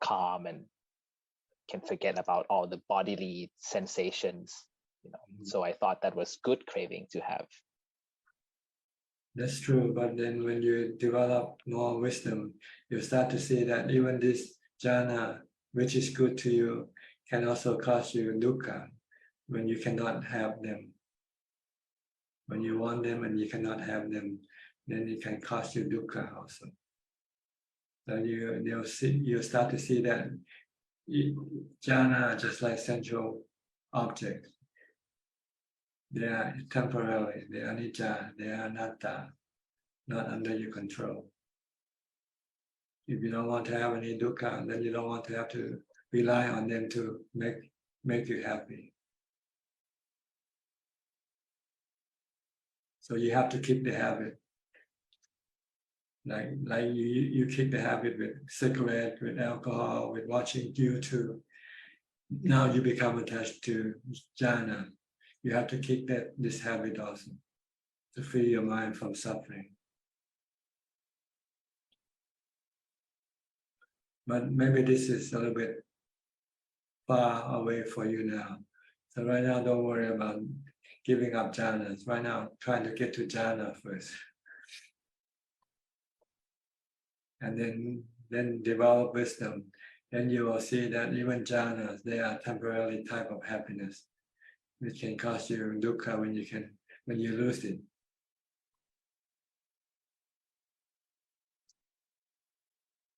Speaker 15: calm and can forget about all the bodily sensations. So I thought that was good craving to have.
Speaker 1: That's true, but then when you develop more wisdom, you start to see that even this jhana, which is good to you, can also cause you dukkha when you cannot have them. When you want them and you cannot have them, then it can cause you dukkha also. So you start to see that jhana, just like sensual objects. They are temporary, they are anicca, they are anatta, not under your control. If you don't want to have any dukkha, then you don't want to have to rely on them to make you happy. So you have to keep the habit. Like you keep the habit with cigarette, with alcohol, with watching YouTube. Now you become attached to jhana. You have to keep this habit also to free your mind from suffering. But maybe this is a little bit far away for you now. So right now, don't worry about giving up jhanas. Right now, trying to get to jhana first. And then develop wisdom. Then you will see that even jhanas, they are temporary type of happiness, which can cause you dukkha when you lose it.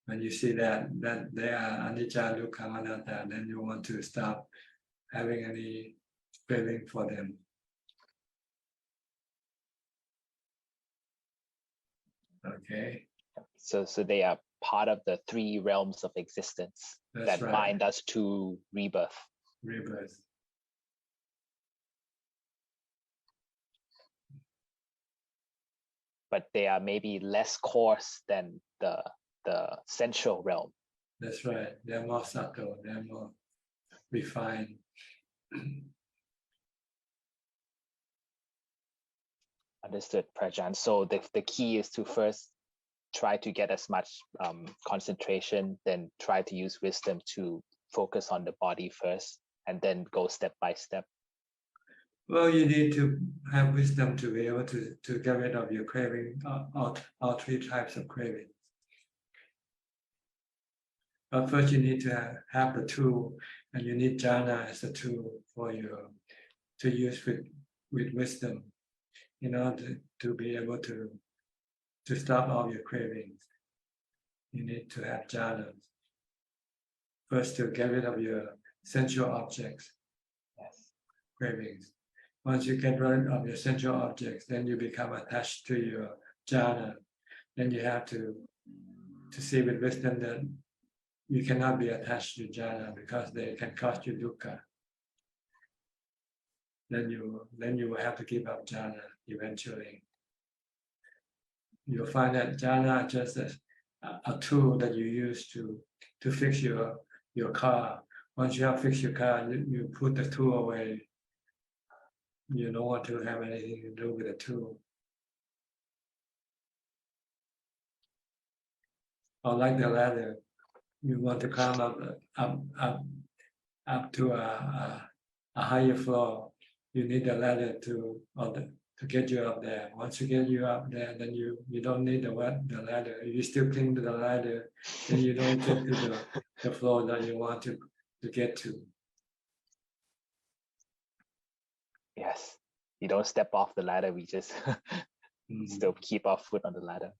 Speaker 1: When you see that they are anicca, dukkha, anatta, then you want to stop having any craving for them. Okay.
Speaker 15: So they are part of the three realms of existence that bind us to rebirth.
Speaker 1: Rebirth.
Speaker 15: But they are maybe less coarse than the sensual realm.
Speaker 1: That's right. They're more subtle. They're more refined.
Speaker 15: Understood, Prajan. So the key is to first try to get as much concentration, then try to use wisdom to focus on the body first, and then go step by step.
Speaker 1: Well, you need to have wisdom to be able to get rid of your craving, all three types of cravings. But first you need to have the tool, and you need jhana as a tool for you to use with wisdom in order to be able to stop all your cravings. You need to have jhana. First to get rid of your sensual objects, cravings. Once you get rid of your sensual objects, then you become attached to your jhana. Then you have to see with wisdom that you cannot be attached to jhana because they can cause you dukkha. Then you will have to give up jhana eventually. You'll find that jhana is just a tool that you use to fix your car. Once you have fixed your car, you put the tool away. You don't want to have anything to do with the tool. Or like the ladder, you want to climb up to a higher floor. You need a ladder to get you up there. Once you get you up there, then you don't need the ladder. If you still cling to the ladder, then you don't get to the floor that you want to get to.
Speaker 15: Yes, you don't step off the ladder. We just still keep our foot on the ladder.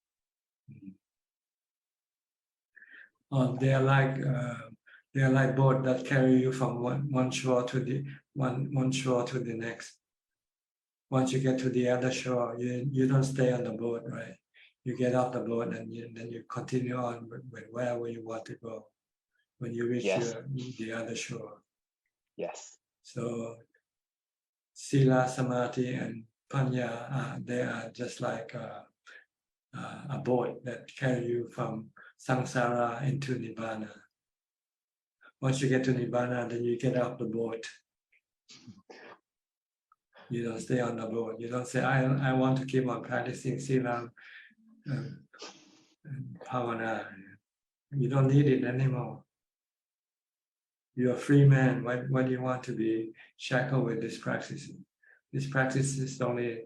Speaker 1: They are like boats that carry you from one shore to the one shore to the next. Once you get to the other shore, you don't stay on the boat, right? You get off the boat and then you continue on with wherever you want to go when you reach the other shore.
Speaker 15: Yes.
Speaker 1: So sila, samadhi, and panya, they are just like a boat that carry you from samsara into nibbana. Once you get to nibbana, then you get off the boat. You don't stay on the boat. You don't say, I want to keep on practicing sila and bhavana. You don't need it anymore. You're a free man. Why do you want to be shackled with this practice? This practice is only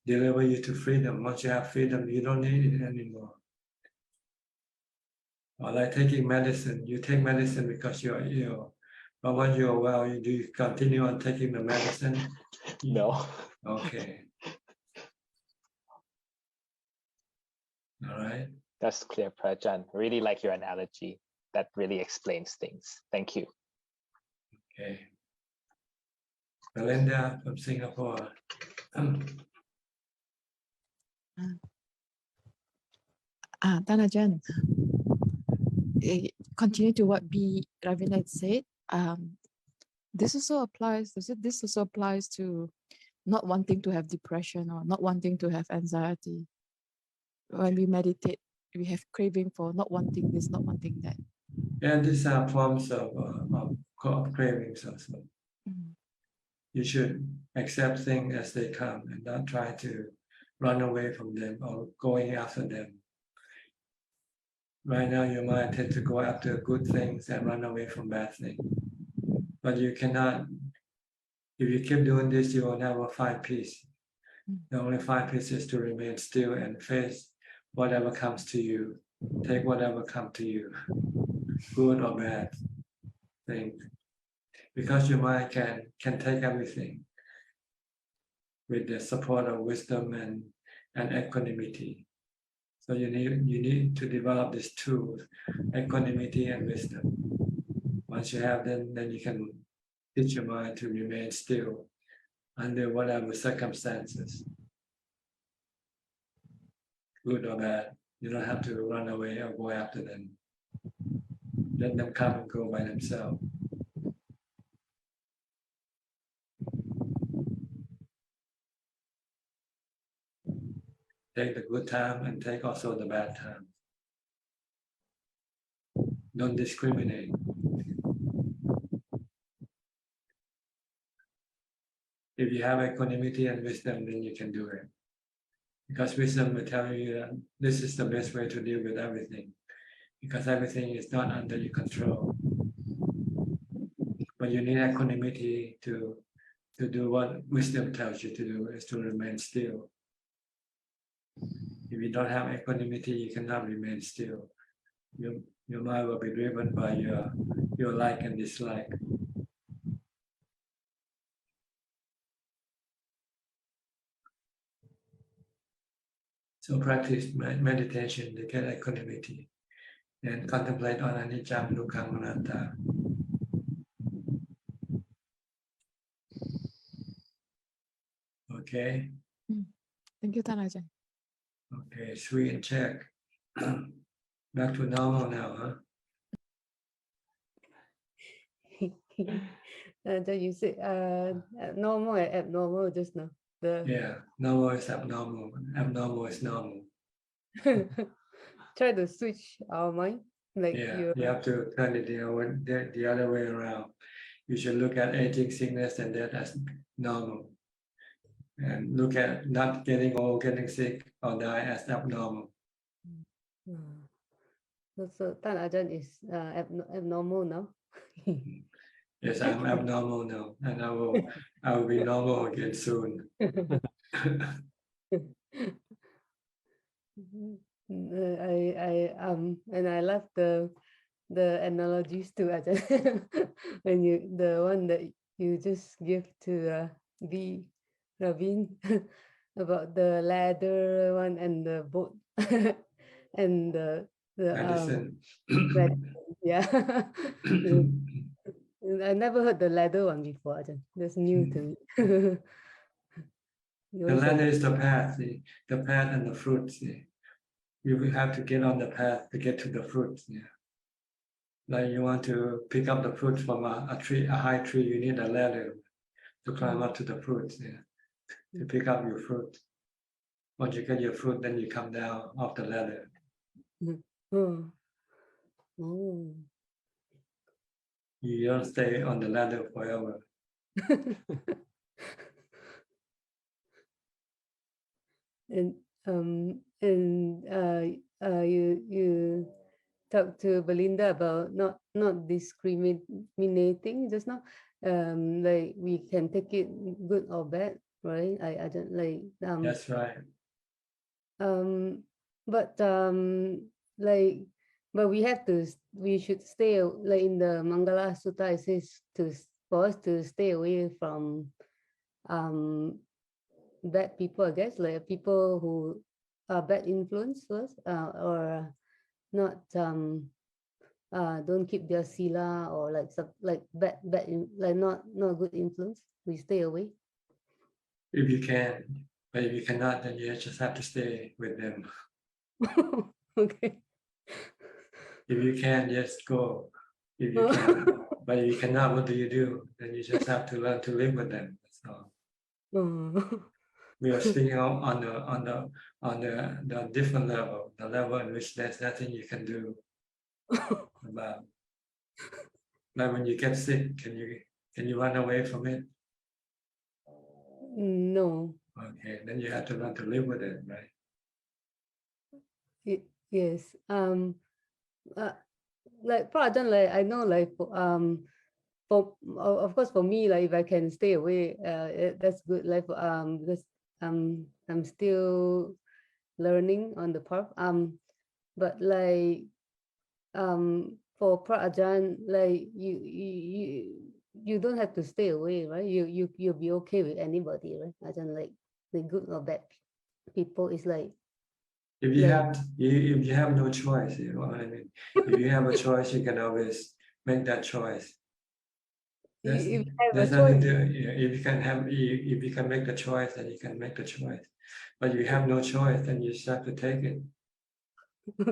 Speaker 1: deliver you to freedom. Once you have freedom, you don't need it anymore. Or like taking medicine. You take medicine because you're ill. But when you're well, do you continue on taking the medicine?
Speaker 15: No.
Speaker 1: Okay. All right.
Speaker 15: That's clear, Prajan. Really like your analogy. That really explains things. Thank you.
Speaker 1: Okay. Belinda from Singapore.
Speaker 16: Ajahn, continue to what B. Ravinat said. This also applies. This also applies to not wanting to have depression or not wanting to have anxiety. When we meditate, we have craving for not wanting this, not wanting that.
Speaker 1: Yeah, these are forms of cravings also. You should accept things as they come and not try to run away from them or going after them. Right now, your mind tends to go after good things and run away from bad things. But you cannot, if you keep doing this, you will never find peace. The only find peace is to remain still and face whatever comes to you. Take whatever comes to you, good or bad things. Because your mind can take everything with the support of wisdom and equanimity. So you need to develop these tools, equanimity and wisdom. Once you have them, then you can teach your mind to remain still under whatever circumstances, good or bad. You don't have to run away or go after them. Let them come and go by themselves. Take the good time and take also the bad time. Don't discriminate. If you have equanimity and wisdom, then you can do it. Because wisdom will tell you that this is the best way to deal with everything. Because everything is not under your control. But you need equanimity to do what wisdom tells you to do, is to remain still. If you don't have equanimity, you cannot remain still. Your mind will be driven by your like and dislike. So practice meditation to get equanimity and contemplate on anicca, dukkha, anatta. Okay.
Speaker 16: Thank you, Ajahn.
Speaker 1: Okay, sweet and check. Back to normal now, huh?
Speaker 2: So you say normal and abnormal just now.
Speaker 1: Yeah, normal is abnormal. Abnormal is normal.
Speaker 2: Try to switch our mind. Like
Speaker 1: Yeah, you have to turn it the other way around. You should look at aging, sickness, and death as normal. And look at not getting old, getting sick, or die as abnormal.
Speaker 2: So Tan Ajahn is abnormal now.
Speaker 1: Yes, I'm abnormal now, and I will be normal again soon.
Speaker 2: And I love the analogies too, Ajahn. When the one that you just give to B. Ravin about the ladder one and the boat and the
Speaker 1: medicine.
Speaker 2: Yeah. I never heard the ladder one before, Ajahn. That's new to me.
Speaker 1: The ladder is the path, the path and the fruit. You will have to get on the path to get to the fruit. Yeah. Like you want to pick up the fruit from a tree, a high tree, you need a ladder to climb up to the fruit. Yeah. To pick up your fruit. Once you get your fruit, then you come down off the ladder. You don't stay on the ladder forever.
Speaker 2: You talk to Belinda about not discriminating just now. Like we can take it good or bad, right? I don't like
Speaker 1: That's right.
Speaker 2: But we should stay, like in the Mangala Sutta it says for us to stay away from bad people, I guess, like people who are bad influence to us, or not
Speaker 17: don't keep their sila or like bad like not good influence, we stay away?
Speaker 1: If you can, but if you cannot, then you just have to stay with them.
Speaker 17: Okay.
Speaker 1: If you can, just go. If you can, but if you cannot, what do? Then you just have to learn to live with them. That's all. We are speaking on the different level, the level in which there's nothing you can do about. Like when you get sick, can you run away from it?
Speaker 17: No.
Speaker 1: Okay, then you have to learn to live with it, right?
Speaker 17: Yes. Like Ajahn, like I know, like for of course for me, like if I can stay away, that's good. Like because I'm still learning on the path. But like for Ajahn, like you don't have to stay away, right? You'll be okay with anybody, right? Ajahn, like the good or bad people is like.
Speaker 1: If you have no choice, you know what I mean. If you have a choice, you can always make that choice. There's nothing to, if you can make the choice, then you can make the choice. But if you have no choice, then you just have to take it.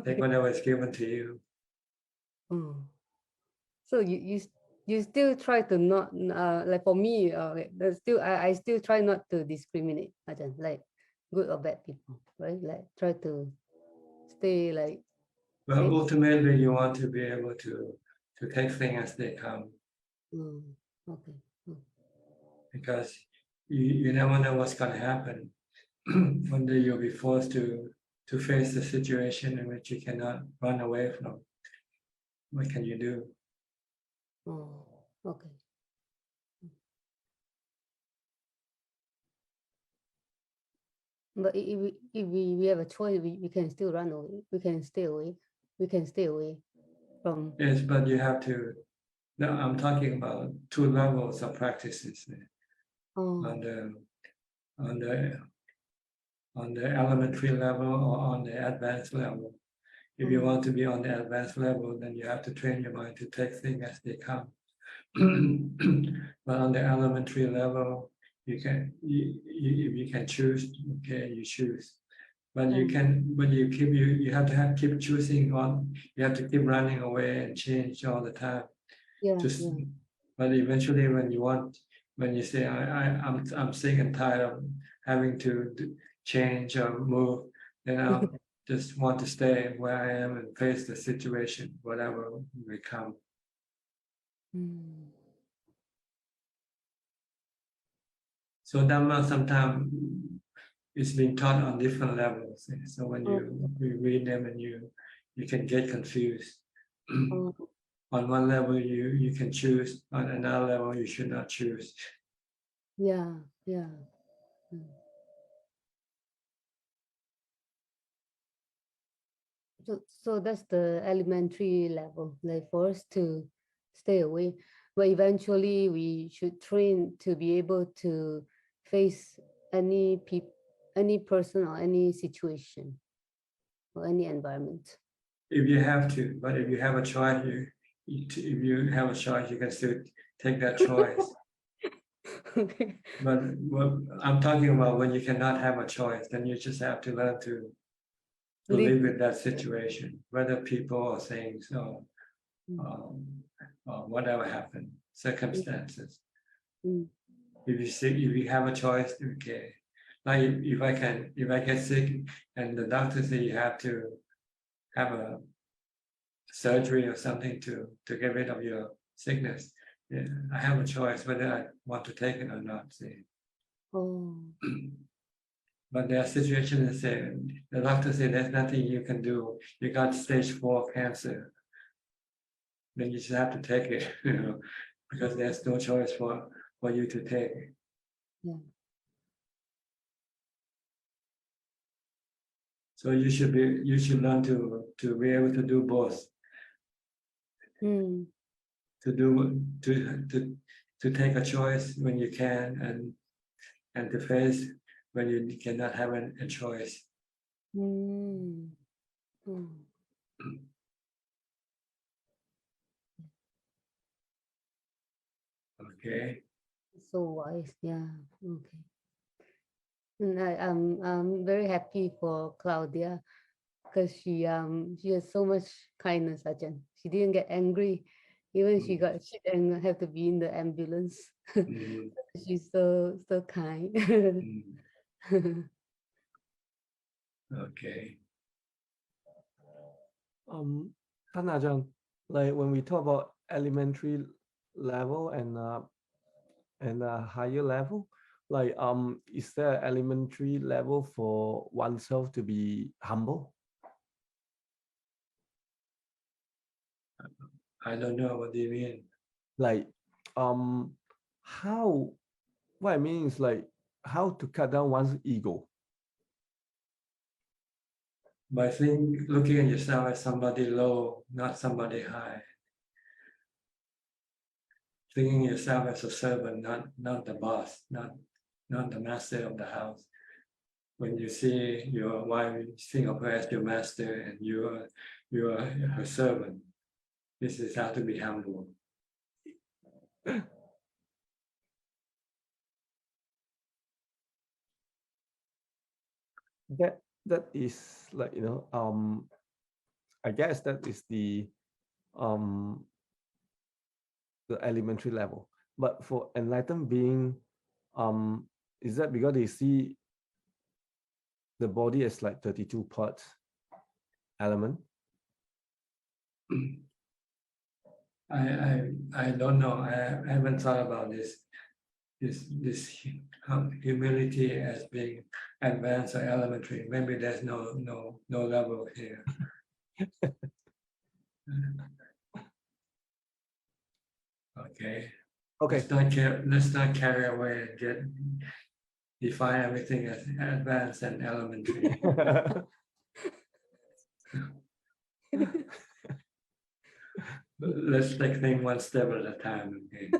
Speaker 1: Take whatever is given to you.
Speaker 17: So you still try to not like for me, I still try not to discriminate, Ajahn, like good or bad people, right? Like try to stay like.
Speaker 1: Well, ultimately, you want to be able to take things as they come.
Speaker 17: Okay.
Speaker 1: Because you never know what's going to happen. One day you'll be forced to face the situation in which you cannot run away from. What can you do?
Speaker 17: Okay. But if we have a choice, we can still run away. We can stay away. We can stay away from.
Speaker 1: Yes, but you have to. No, I'm talking about two levels of practices. On the elementary level or on the advanced level. If you want to be on the advanced level, then you have to train your mind to take things as they come. But on the elementary level, you can choose. Okay, you choose. But you have to keep choosing on. You have to keep running away and change all the time. But eventually, when you say I'm sick and tired of having to change or move, then I'll just want to stay where I am and face the situation, whatever may come. So Dhamma sometimes it's been taught on different levels. So when you read them and you can get confused. On one level you can choose, on another level you should not choose.
Speaker 17: Yeah. So that's the elementary level, like for us to stay away. But eventually we should train to be able to face any person or any situation or any environment.
Speaker 1: If you have to, but if you have a choice, you can still take that choice.
Speaker 17: Okay.
Speaker 1: But I'm talking about when you cannot have a choice, then you just have to learn to live with that situation, whether people or things or whatever happened, circumstances. If you have a choice, okay. Like if I get sick and the doctor say you have to have a surgery or something to get rid of your sickness, yeah, I have a choice whether I want to take it or not. See. But there are situations that say the doctor say there's nothing you can do. You got stage 4 cancer. Then you just have to take it, because there's no choice for you to take.
Speaker 17: Yeah.
Speaker 1: So you should learn to be able to do both. To take a choice when you can and to face when you cannot have a choice. Okay.
Speaker 17: So wise, yeah. Okay. And I'm very happy for Claudia because she has so much kindness, Ajahn. She didn't get angry, even she got shit and have to be in the ambulance. She's so kind.
Speaker 1: Okay.
Speaker 18: Ajahn, like when we talk about elementary level and higher level, like is there an elementary level for oneself to be humble?
Speaker 1: I don't know, what do you mean?
Speaker 18: Like how, what I mean is like how to cut down one's ego.
Speaker 1: By looking at yourself as somebody low, not somebody high. Thinking yourself as a servant, not the boss, not the master of the house. When you see your wife, you think of her as your master and you are her servant. This is how to be humble.
Speaker 18: That is like, you know, I guess that is the elementary level. But for enlightened being, is that because they see the body as like 32 parts element?
Speaker 1: I don't know. I haven't thought about this humility as being advanced or elementary. Maybe there's no level here. Okay.
Speaker 18: Okay.
Speaker 1: Let's not carry away and define everything as advanced and elementary. Let's take things one step at a time. Okay.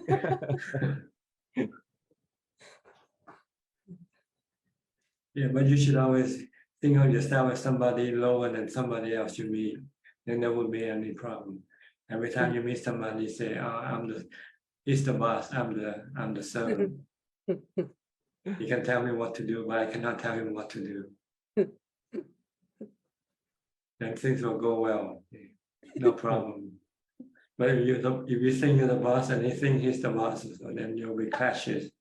Speaker 1: Yeah, but you should always think of yourself as somebody lower than somebody else you meet. Then there won't be any problem. Every time you meet somebody, say, "Oh, he's the boss. I'm the servant." He can tell me what to do, but I cannot tell him what to do. Then things will go well. No problem. But if you think you're the boss and he thinks he's the boss, so then you'll be clashes.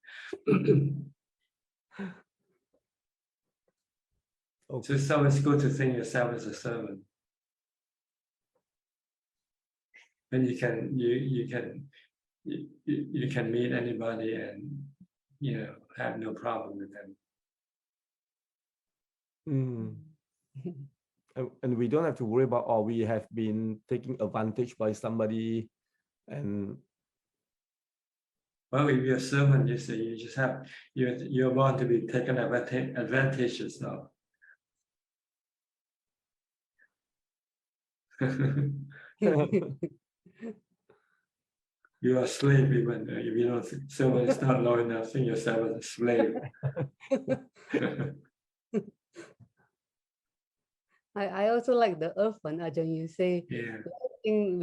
Speaker 1: So it's always good to think yourself as a servant. Then you can meet anybody and have no problem with them.
Speaker 18: And we don't have to worry about, we have been taken advantage by somebody, and
Speaker 1: well, if you're a servant, you say you just have you're born to be taken advantages of. You are a slave even if you don't servant is not low enough, think yourself as a slave.
Speaker 17: I also like the earth one, Ajahn. You say,
Speaker 1: yeah.
Speaker 17: I think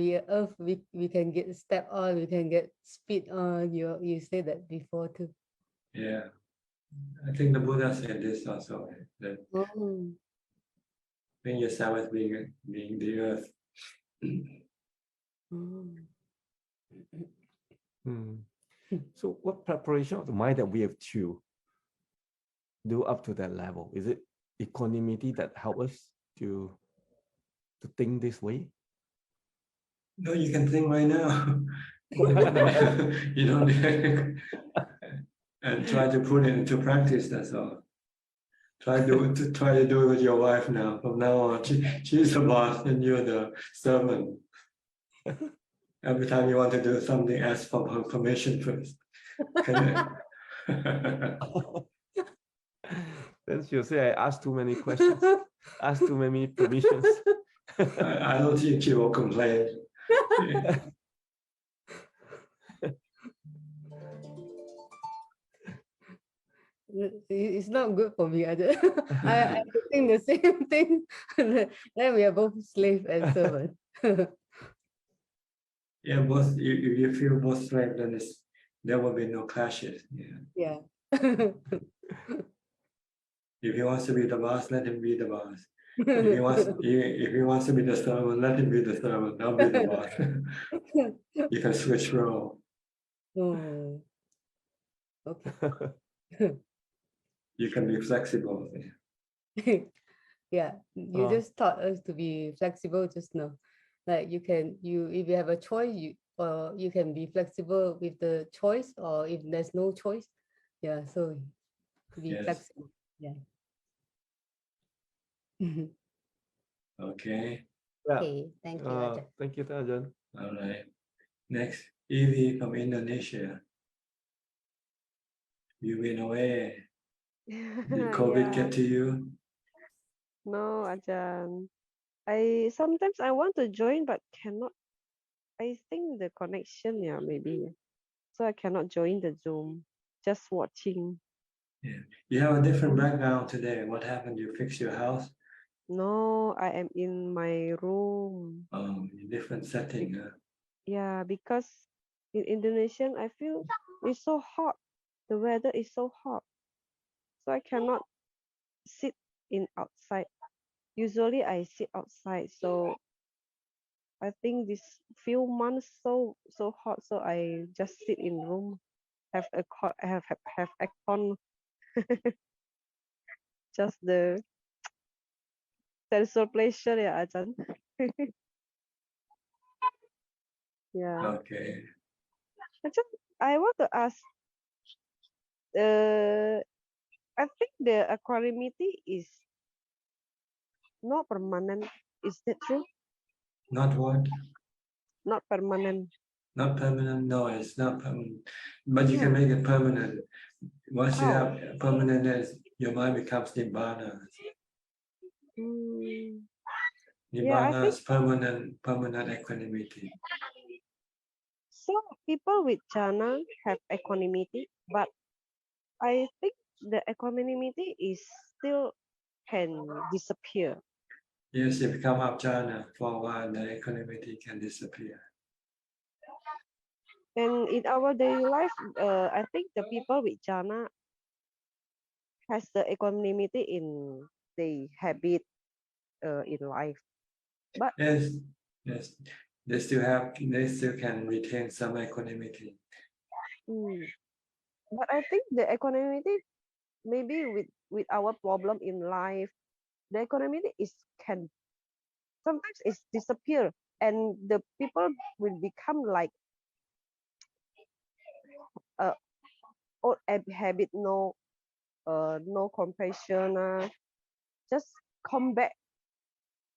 Speaker 17: we can get step on, we can get speed on. You say that before too.
Speaker 1: Yeah, I think the Buddha said this also. That think yourself as being the earth.
Speaker 18: So what preparation of the mind that we have to do up to that level? Is it equanimity that help us to think this way?
Speaker 1: No, you can think right now. You don't and try to put it into practice, that's all. Try to do it with your wife now. From now on, she's the boss and you're the servant. Every time you want to do something, ask for her permission first.
Speaker 18: Then she'll say, I asked too many questions, asked too many permissions.
Speaker 1: I don't think she will complain.
Speaker 17: It's not good for me. I think the same thing. Then we are both slave and servant.
Speaker 1: Yeah, both. If you feel both slave, then there will be no clashes. Yeah.
Speaker 17: Yeah.
Speaker 1: If he wants to be the boss, let him be the boss. If he wants to be the servant, let him be the servant. Don't be the boss. You can switch role.
Speaker 17: Oh, okay.
Speaker 1: You can be flexible.
Speaker 17: Yeah, you just taught us to be flexible just now. Like if you have a choice, you can be flexible with the choice, or if there's no choice. Yeah, so to be
Speaker 1: Yes.
Speaker 17: flexible. Yeah.
Speaker 1: Okay.
Speaker 18: Yeah.
Speaker 17: Okay, thank you, Ajahn.
Speaker 18: Thank you, Ajahn.
Speaker 1: All right. Next, Evie from Indonesia. You've been away. Did COVID get to you?
Speaker 19: No, Ajahn. I sometimes I want to join but cannot. I think the connection, yeah, maybe. So I cannot join the Zoom. Just watching.
Speaker 1: Yeah. You have a different background today. What happened? You fixed your house?
Speaker 19: No, I am in my room.
Speaker 1: Different setting.
Speaker 19: Yeah, because in Indonesian I feel it's so hot. The weather is so hot. So I cannot sit in outside. Usually I sit outside. So I think this few months so hot. So I just sit in room. Have aircon. Just the sensor pleasure, yeah, Ajahn. Yeah.
Speaker 1: Okay.
Speaker 19: I want to ask. I think the equanimity is not permanent. Is that true?
Speaker 1: Not what?
Speaker 19: Not permanent.
Speaker 1: Not permanent. No, it's not permanent. But you can make it permanent. Once you have permanentness, your mind becomes nibbana. Nibbana is permanent equanimity.
Speaker 19: So people with jhana have equanimity, but I think the equanimity is still can disappear.
Speaker 1: Yes, if you come up jhana for a while, the equanimity can disappear.
Speaker 19: And in our daily life, I think the people with jhana has the equanimity in the habit in life. But
Speaker 1: yes, they still can retain some equanimity.
Speaker 19: But I think the equanimity, maybe with our problem in life, the equanimity is can sometimes it's disappear, and the people will become like old habit, no compassion, just come back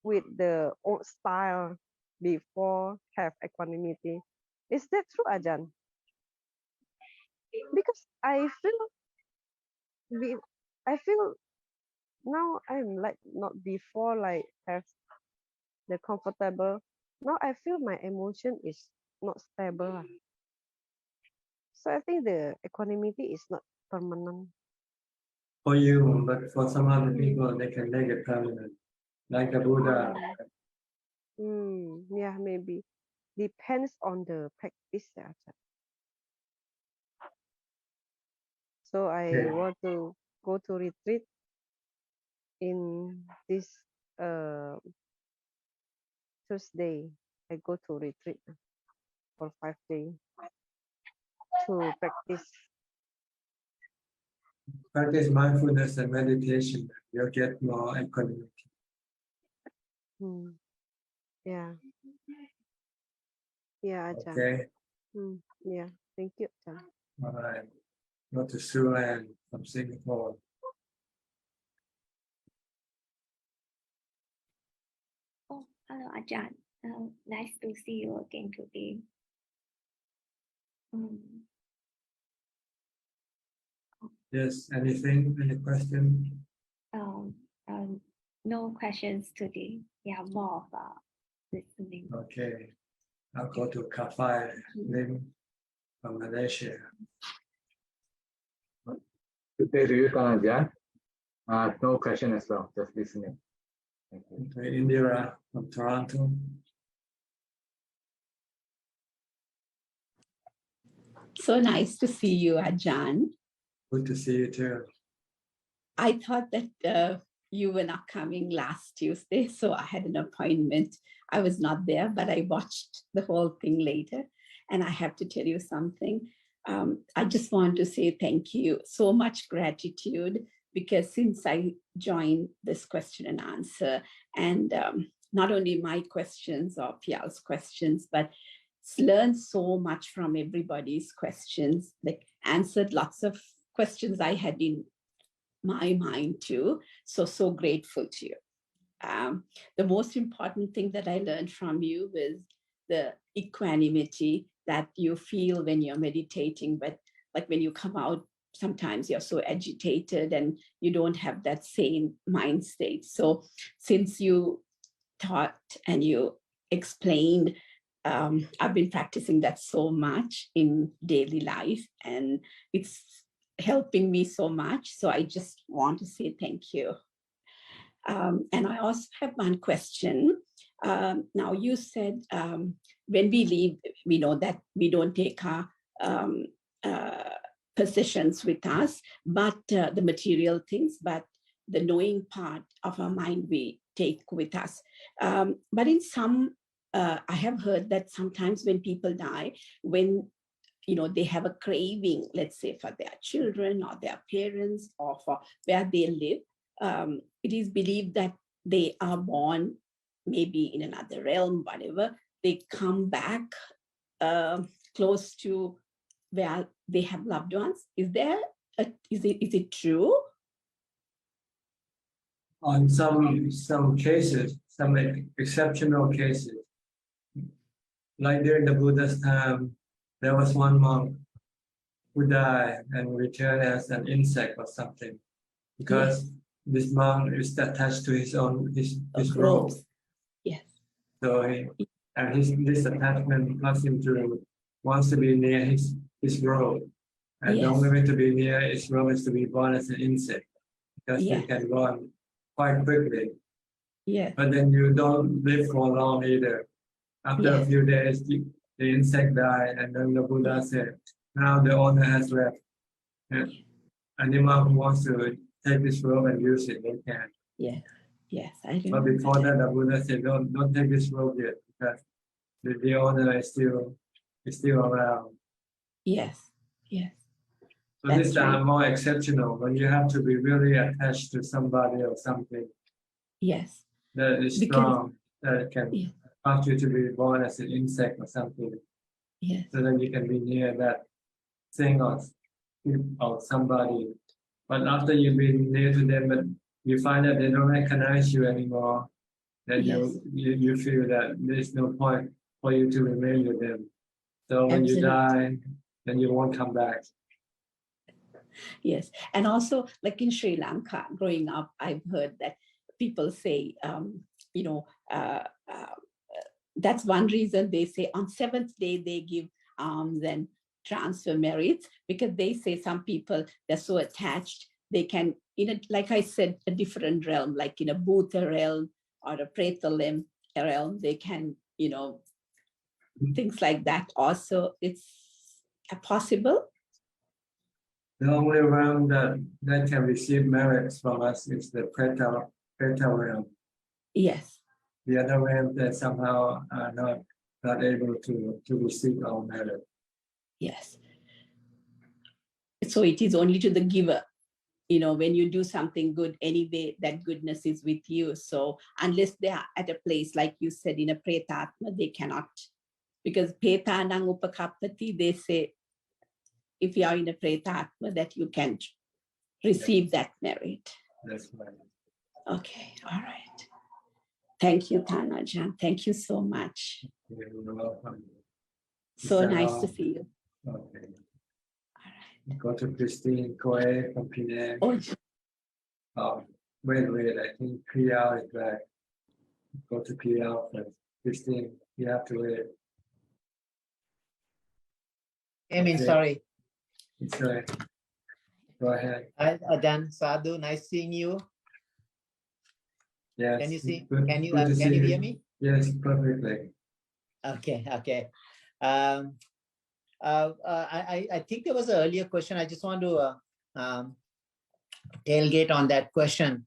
Speaker 19: with the old style before have equanimity. Is that true, Ajahn? Because I feel now I'm like not before like have the comfortable. Now I feel my emotion is not stable. So I think the equanimity is not permanent.
Speaker 1: For you, but for some other people, they can make it permanent. Like the Buddha.
Speaker 19: Yeah, maybe. Depends on the practice. So I want to go to retreat in this Tuesday. I go to retreat for 5 days to practice.
Speaker 1: Practice mindfulness and meditation. You'll get more equanimity.
Speaker 19: Yeah. Yeah, Ajahn.
Speaker 1: Okay.
Speaker 19: Yeah. Thank you, Ajahn.
Speaker 1: All right. Go to Sulan from Singapore.
Speaker 20: Oh, hello, Ajahn. Nice to see you again today.
Speaker 1: Yes, anything? Any question?
Speaker 20: No questions today. Yeah, more of listening.
Speaker 1: Okay. I'll go to Kafai Lim from Malaysia.
Speaker 21: Good day to you, Ajahn. No question as well, just listening. Thank you.
Speaker 1: Okay, Indira from Toronto.
Speaker 3: So nice to see you, Ajahn.
Speaker 1: Good to see you too.
Speaker 3: I thought that you were not coming last Tuesday, so I had an appointment. I was not there, but I watched the whole thing later. And I have to tell you something. I just want to say thank you, so much gratitude, because since I joined this question and answer, and not only my questions or Pial's questions, but learned so much from everybody's questions, like answered lots of questions I had in my mind too. So grateful to you. The most important thing that I learned from you was the equanimity that you feel when you're meditating, but like when you come out, sometimes you're so agitated and you don't have that same mind state. So since you taught and you explained, I've been practicing that so much in daily life, and it's helping me so much. So I just want to say thank you. And I also have one question. Now you said when we leave, we know that we don't take our possessions with us, but the material things, but the knowing part of our mind we take with us. But in some, I have heard that sometimes when people die, when they have a craving, let's say for their children or their parents or for where they live, it is believed that they are born maybe in another realm, whatever, they come back close to where they have loved ones. Is it true?
Speaker 1: On some cases, some exceptional cases, like during the Buddha's time, there was one monk who died and returned as an insect or something, because this monk is attached to his robe.
Speaker 3: Yes.
Speaker 1: So this attachment caused him to wants to be near his robe, and the only way to be near his robe is to be born as an insect, because they can run quite quickly.
Speaker 3: Yes.
Speaker 1: But then you don't live for long either. After a few days, the insect died, and then the Buddha said, now the owner has left. Anyone who wants to take this robe and use it, they can.
Speaker 3: Yes, I remember.
Speaker 1: But before that, the Buddha said, don't take this robe yet, because the owner is still around.
Speaker 3: Yes.
Speaker 1: So these are more exceptional, when you have to be really attached to somebody or something.
Speaker 3: Yes.
Speaker 1: That is strong, that can cause you to be born as an insect or something.
Speaker 3: Yes.
Speaker 1: So that you can be near that thing or somebody. But after you've been near to them, but you find that they don't recognize you anymore, then you feel that there's no point for you to remain with them. So when you die, then you won't come back.
Speaker 3: Yes. And also, like in Sri Lanka, growing up, I've heard that people say, that's one reason they say on 7th day they give alms and transfer merits, because they say some people, they're so attached, they can, like I said, a different realm, like in a Bhuta realm or a Preta realm, they can, things like that also. It's possible.
Speaker 1: The only realm that can receive merits from us is the Preta realm.
Speaker 3: Yes.
Speaker 1: The other realms that somehow are not able to receive our merit.
Speaker 3: Yes. So it is only to the giver. When you do something good, anyway, that goodness is with you. So unless they are at a place, like you said, in a pretatma, they cannot. Because petanang upakappati, they say, if you are in a pretatma, that you can receive that merit.
Speaker 1: That's right.
Speaker 3: Okay, all right. Thank you, Ajahn. Thank you so much.
Speaker 1: You're welcome.
Speaker 3: So nice to see you.
Speaker 1: Okay. Go to Christine Coe from Penang. Wait, I think PL is back. Go to PL first. Christine, you have to wait.
Speaker 22: Sorry.
Speaker 1: It's right. Go ahead.
Speaker 22: Hi, Ajahn. Sadhu, nice seeing you.
Speaker 1: Yes.
Speaker 22: Can you see?
Speaker 1: Good,
Speaker 22: can you hear me?
Speaker 1: Yes, perfectly.
Speaker 22: Okay. I think there was an earlier question. I just want to tailgate on that question.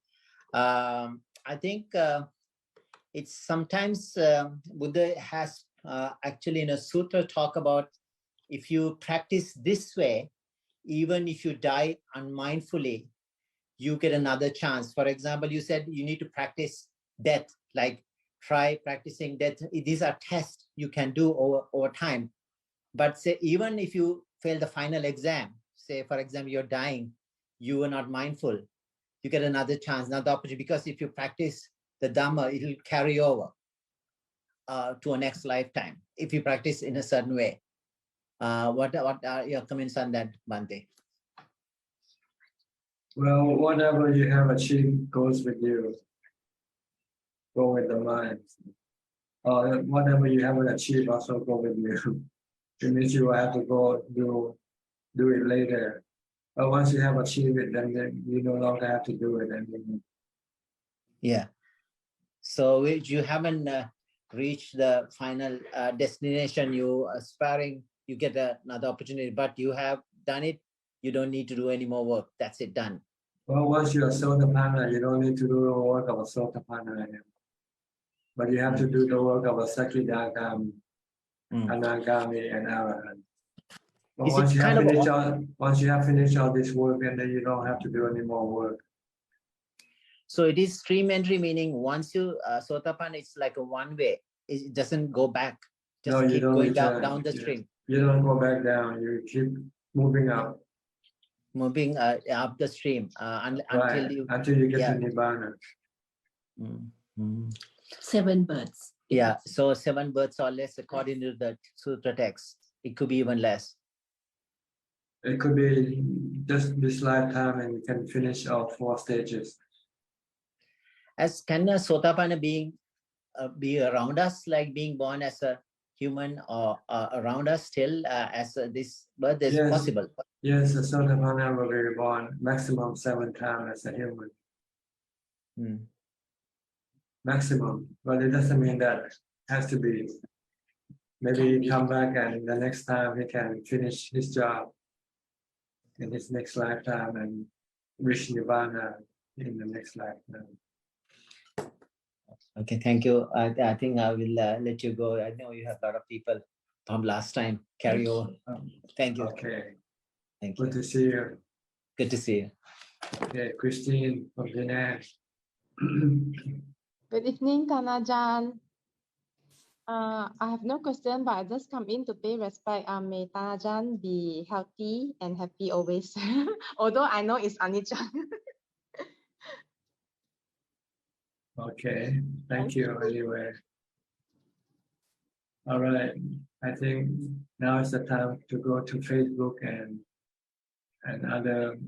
Speaker 22: I think it's sometimes Buddha has actually in a sutra talk about if you practice this way, even if you die unmindfully, you get another chance. For example, you said you need to practice death, like try practicing death. These are tests you can do over time. But say, even if you fail the final exam, say, for example, you're dying, you were not mindful, you get another chance, another opportunity, because if you practice the Dhamma, it will carry over to a next lifetime, if you practice in a certain way. What are your comments on that, Bhante?
Speaker 1: Well, whatever you have achieved goes with you. Go with the mind. Whatever you haven't achieved also go with you. It means you will have to go do it later. But once you have achieved it, then you no longer have to do it anymore.
Speaker 22: Yeah. So if you haven't reached the final destination you are aspiring, you get another opportunity, but you have done it, you don't need to do any more work. That's it, done.
Speaker 1: Well, once you are Sotapanna, you don't need to do the work of a Sotapanna anymore. But you have to do the work of a Sakidagami, Anagami, and Arahant. But once you have finished all this work, and then you don't have to do any more work.
Speaker 22: So it is stream entry, meaning once you Sotapanna, it's like a one way. It doesn't go back. Just keep going down the stream.
Speaker 1: You don't go back down. You keep moving up.
Speaker 22: Moving up the stream until
Speaker 1: you get to Nibbana.
Speaker 3: 7 births.
Speaker 22: Yeah, so 7 births or less according to the sutra text. It could be even less.
Speaker 1: It could be just this lifetime, and you can finish all 4 stages.
Speaker 22: As can a Sotapanna being be around us, like being born as a human, or around us still as this birth is possible?
Speaker 1: Yes, a Sotapanna will be born maximum 7 times as a human. Maximum, but it doesn't mean that it has to be. Maybe he come back and the next time he can finish his job in his next lifetime and reach Nibbana in the next lifetime.
Speaker 22: Okay, thank you. I think I will let you go. I know you have a lot of people from last time carry over. Thank you.
Speaker 1: Okay.
Speaker 22: Thank you.
Speaker 1: Good to see you.
Speaker 22: Good to see you.
Speaker 1: Okay, Christine from Vietnam.
Speaker 4: Good evening, Ajahn. I have no question, but I just come in to pay respect. May Ajahn be healthy and happy always. Although I know it's Anicca.
Speaker 1: Okay, thank you anyway. All right, I think now is the time to go to Facebook and other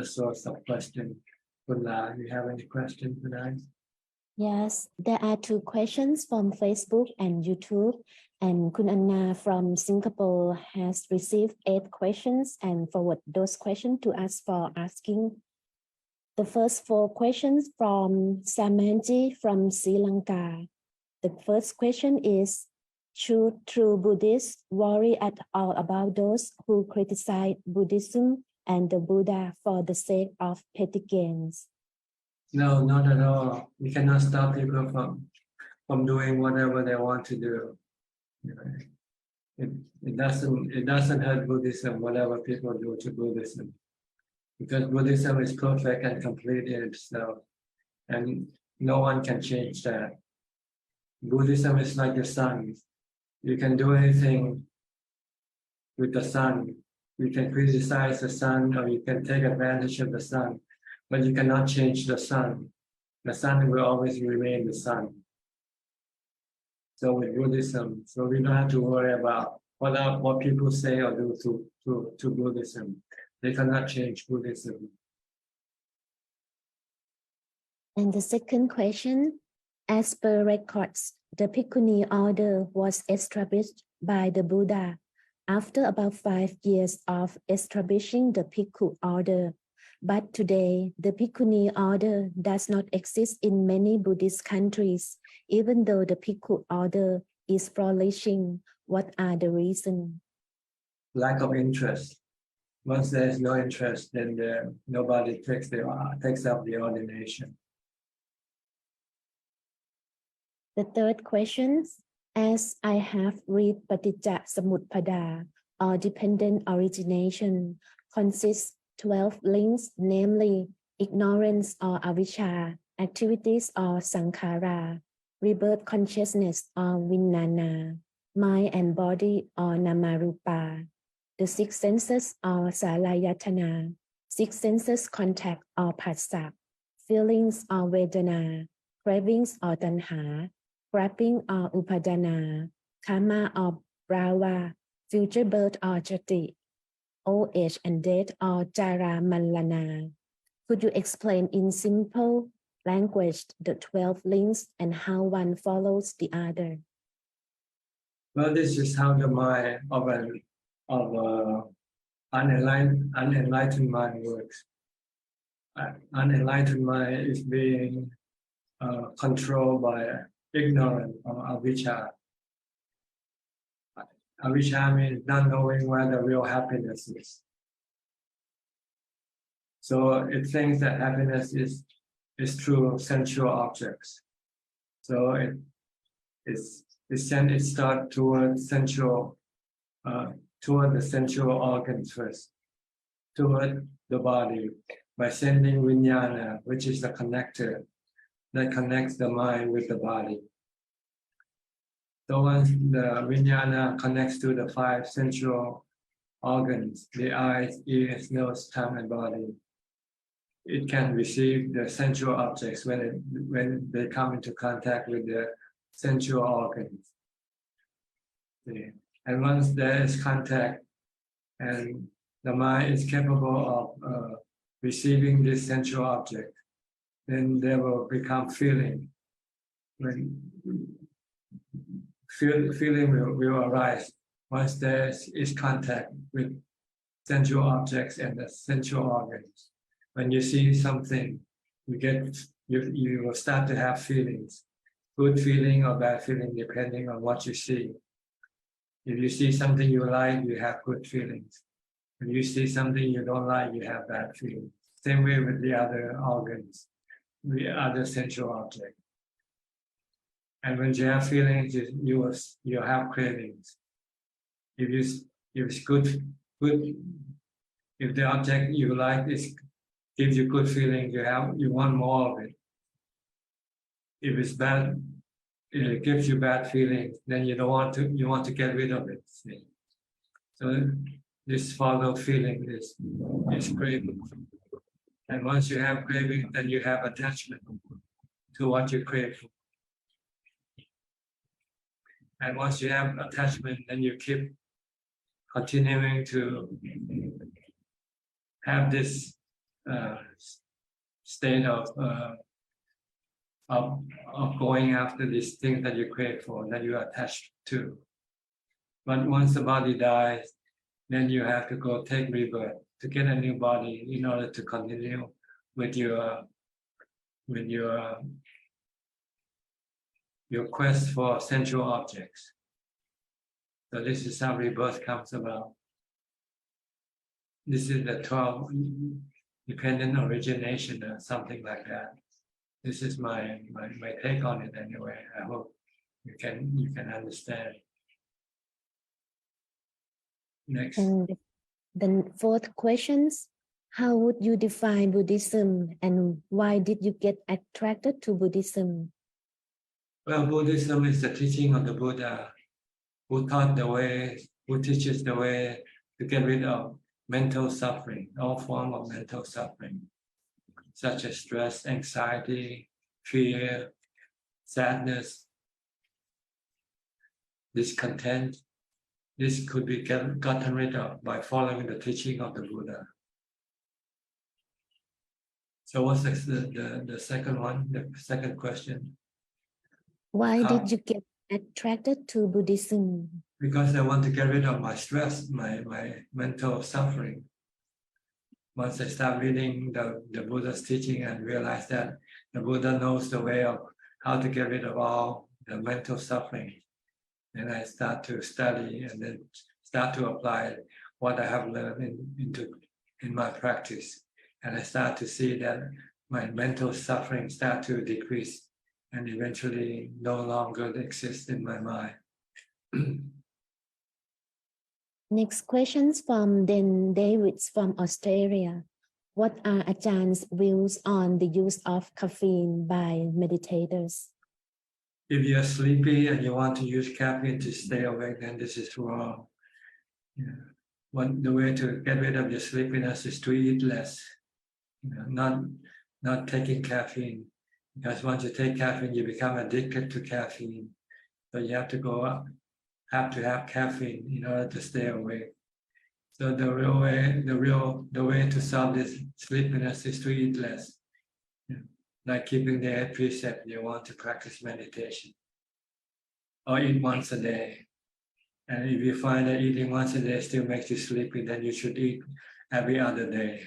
Speaker 1: source of question. Kunla, you have any question tonight?
Speaker 5: Yes, there are 2 questions from Facebook and YouTube, and Kun Anna from Singapore has received 8 questions and forward those questions to us for asking. The first 4 questions from Samanji from Sri Lanka. The first question is, should true Buddhists worry at all about those who criticize Buddhism and the Buddha for the sake of petty gains?
Speaker 1: No, not at all. You cannot stop people from doing whatever they want to do. It doesn't hurt Buddhism, whatever people do to Buddhism. Because Buddhism is perfect and complete in itself. And no one can change that. Buddhism is like the sun. You can do anything with the sun. You can criticize the sun, or you can take advantage of the sun, but you cannot change the sun. The sun will always remain the sun. So with Buddhism, so we don't have to worry about what people say or do to Buddhism. They cannot change Buddhism.
Speaker 5: And the second question, as per records, the Bhikkhuni order was established by the Buddha after about 5 years of establishing the Bhikkhu order. But today, the Bhikkhuni order does not exist in many Buddhist countries, even though the Bhikkhu order is flourishing. What are the reasons?
Speaker 1: Lack of interest. Once there's no interest, then nobody takes up the ordination.
Speaker 5: The third question, as I have read Paticca Samutpada, or dependent origination, consists 12 links, namely ignorance or avijja, activities or sankhara, rebirth consciousness or vijnana, mind and body or namarupa, the six senses or salayatana, six senses contact or phassa, feelings or vedana, cravings or tanha, grabbing or upadana, karma or brava, future birth or jati, old age and death or jara malana. Could you explain in simple language the 12 links and how one follows the other?
Speaker 1: Well, this is how the mind of unenlightened mind works. Unenlightened mind is being controlled by ignorance or avijja. Avijja means not knowing where the real happiness is. So it thinks that happiness is through sensual objects. So it starts toward the sensual organs first, toward the body, by sending vijnana, which is the connector that connects the mind with the body. So once the vijnana connects to the 5 sensual organs, the eyes, ears, nose, tongue, and body, it can receive the sensual objects when they come into contact with the sensual organs. And once there is contact and the mind is capable of receiving this sensual object, then there will become feeling. Feeling will arise once there is contact with sensual objects and the sensual organs. When you see something, you will start to have feelings, good feeling or bad feeling, depending on what you see. If you see something you like, you have good feelings. If you see something you don't like, you have bad feelings. Same way with the other organs, the other sensual objects. And when you have feelings, you have cravings. If it's good, if the object you like gives you good feeling, you want more of it. If it's bad, it gives you bad feelings, then you want to get rid of it. See? So this follow feeling is craving. And once you have craving, then you have attachment to what you crave for. And once you have attachment, then you keep continuing to have this state of going after these things that you crave for, that you are attached to. But once the body dies, then you have to go take rebirth to get a new body in order to continue with your quest for sensual objects. So this is how rebirth comes about. This is the 12 dependent origination or something like that. This is my take on it anyway. I hope you can understand. Next.
Speaker 5: And the fourth question, how would you define Buddhism and why did you get attracted to Buddhism?
Speaker 1: Well, Buddhism is the teaching of the Buddha, who teaches the way to get rid of mental suffering, all forms of mental suffering, such as stress, anxiety, fear, sadness, discontent. This could be gotten rid of by following the teaching of the Buddha. So what's the second one, the second question?
Speaker 5: Why did you get attracted to Buddhism?
Speaker 1: Because I want to get rid of my stress, my mental suffering. Once I start reading the Buddha's teaching and realize that the Buddha knows the way of how to get rid of all the mental suffering, and I start to study and then start to apply what I have learned in my practice. And I start to see that my mental suffering start to decrease and eventually no longer exist in my mind.
Speaker 5: Next questions from Den Davids from Australia. What are Ajahn's views on the use of caffeine by meditators?
Speaker 1: If you're sleepy and you want to use caffeine to stay awake, then this is wrong. The way to get rid of your sleepiness is to eat less, not taking caffeine. Because once you take caffeine, you become addicted to caffeine. So you have to have to have caffeine in order to stay awake. So the way to solve this sleepiness is to eat less. Like keeping the 8 precept, you want to practice meditation. Or eat once a day. And if you find that eating once a day still makes you sleepy, then you should eat every other day.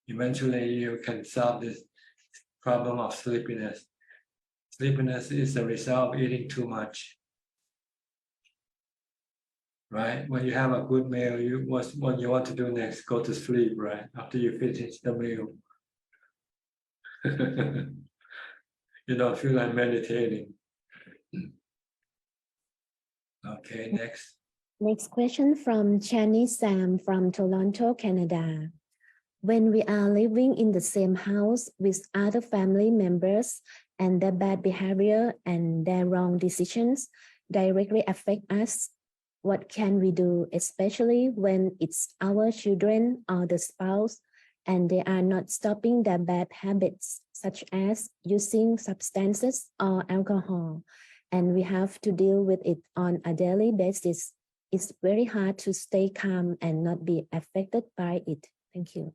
Speaker 1: Eventually you can solve this problem of sleepiness. Sleepiness is the result of eating too much. Right? When you have a good meal, what you want to do next? Go to sleep, right? After you finish the meal. You don't feel like meditating. Okay, next.
Speaker 5: Next question from Chani Sam from Toronto, Canada. When we are living in the same house with other family members and their bad behavior and their wrong decisions directly affect us, what can we do, especially when it's our children or the spouse and they are not stopping their bad habits, such as using substances or alcohol, and we have to deal with it on a daily basis? It's very hard to stay calm and not be affected by it. Thank you.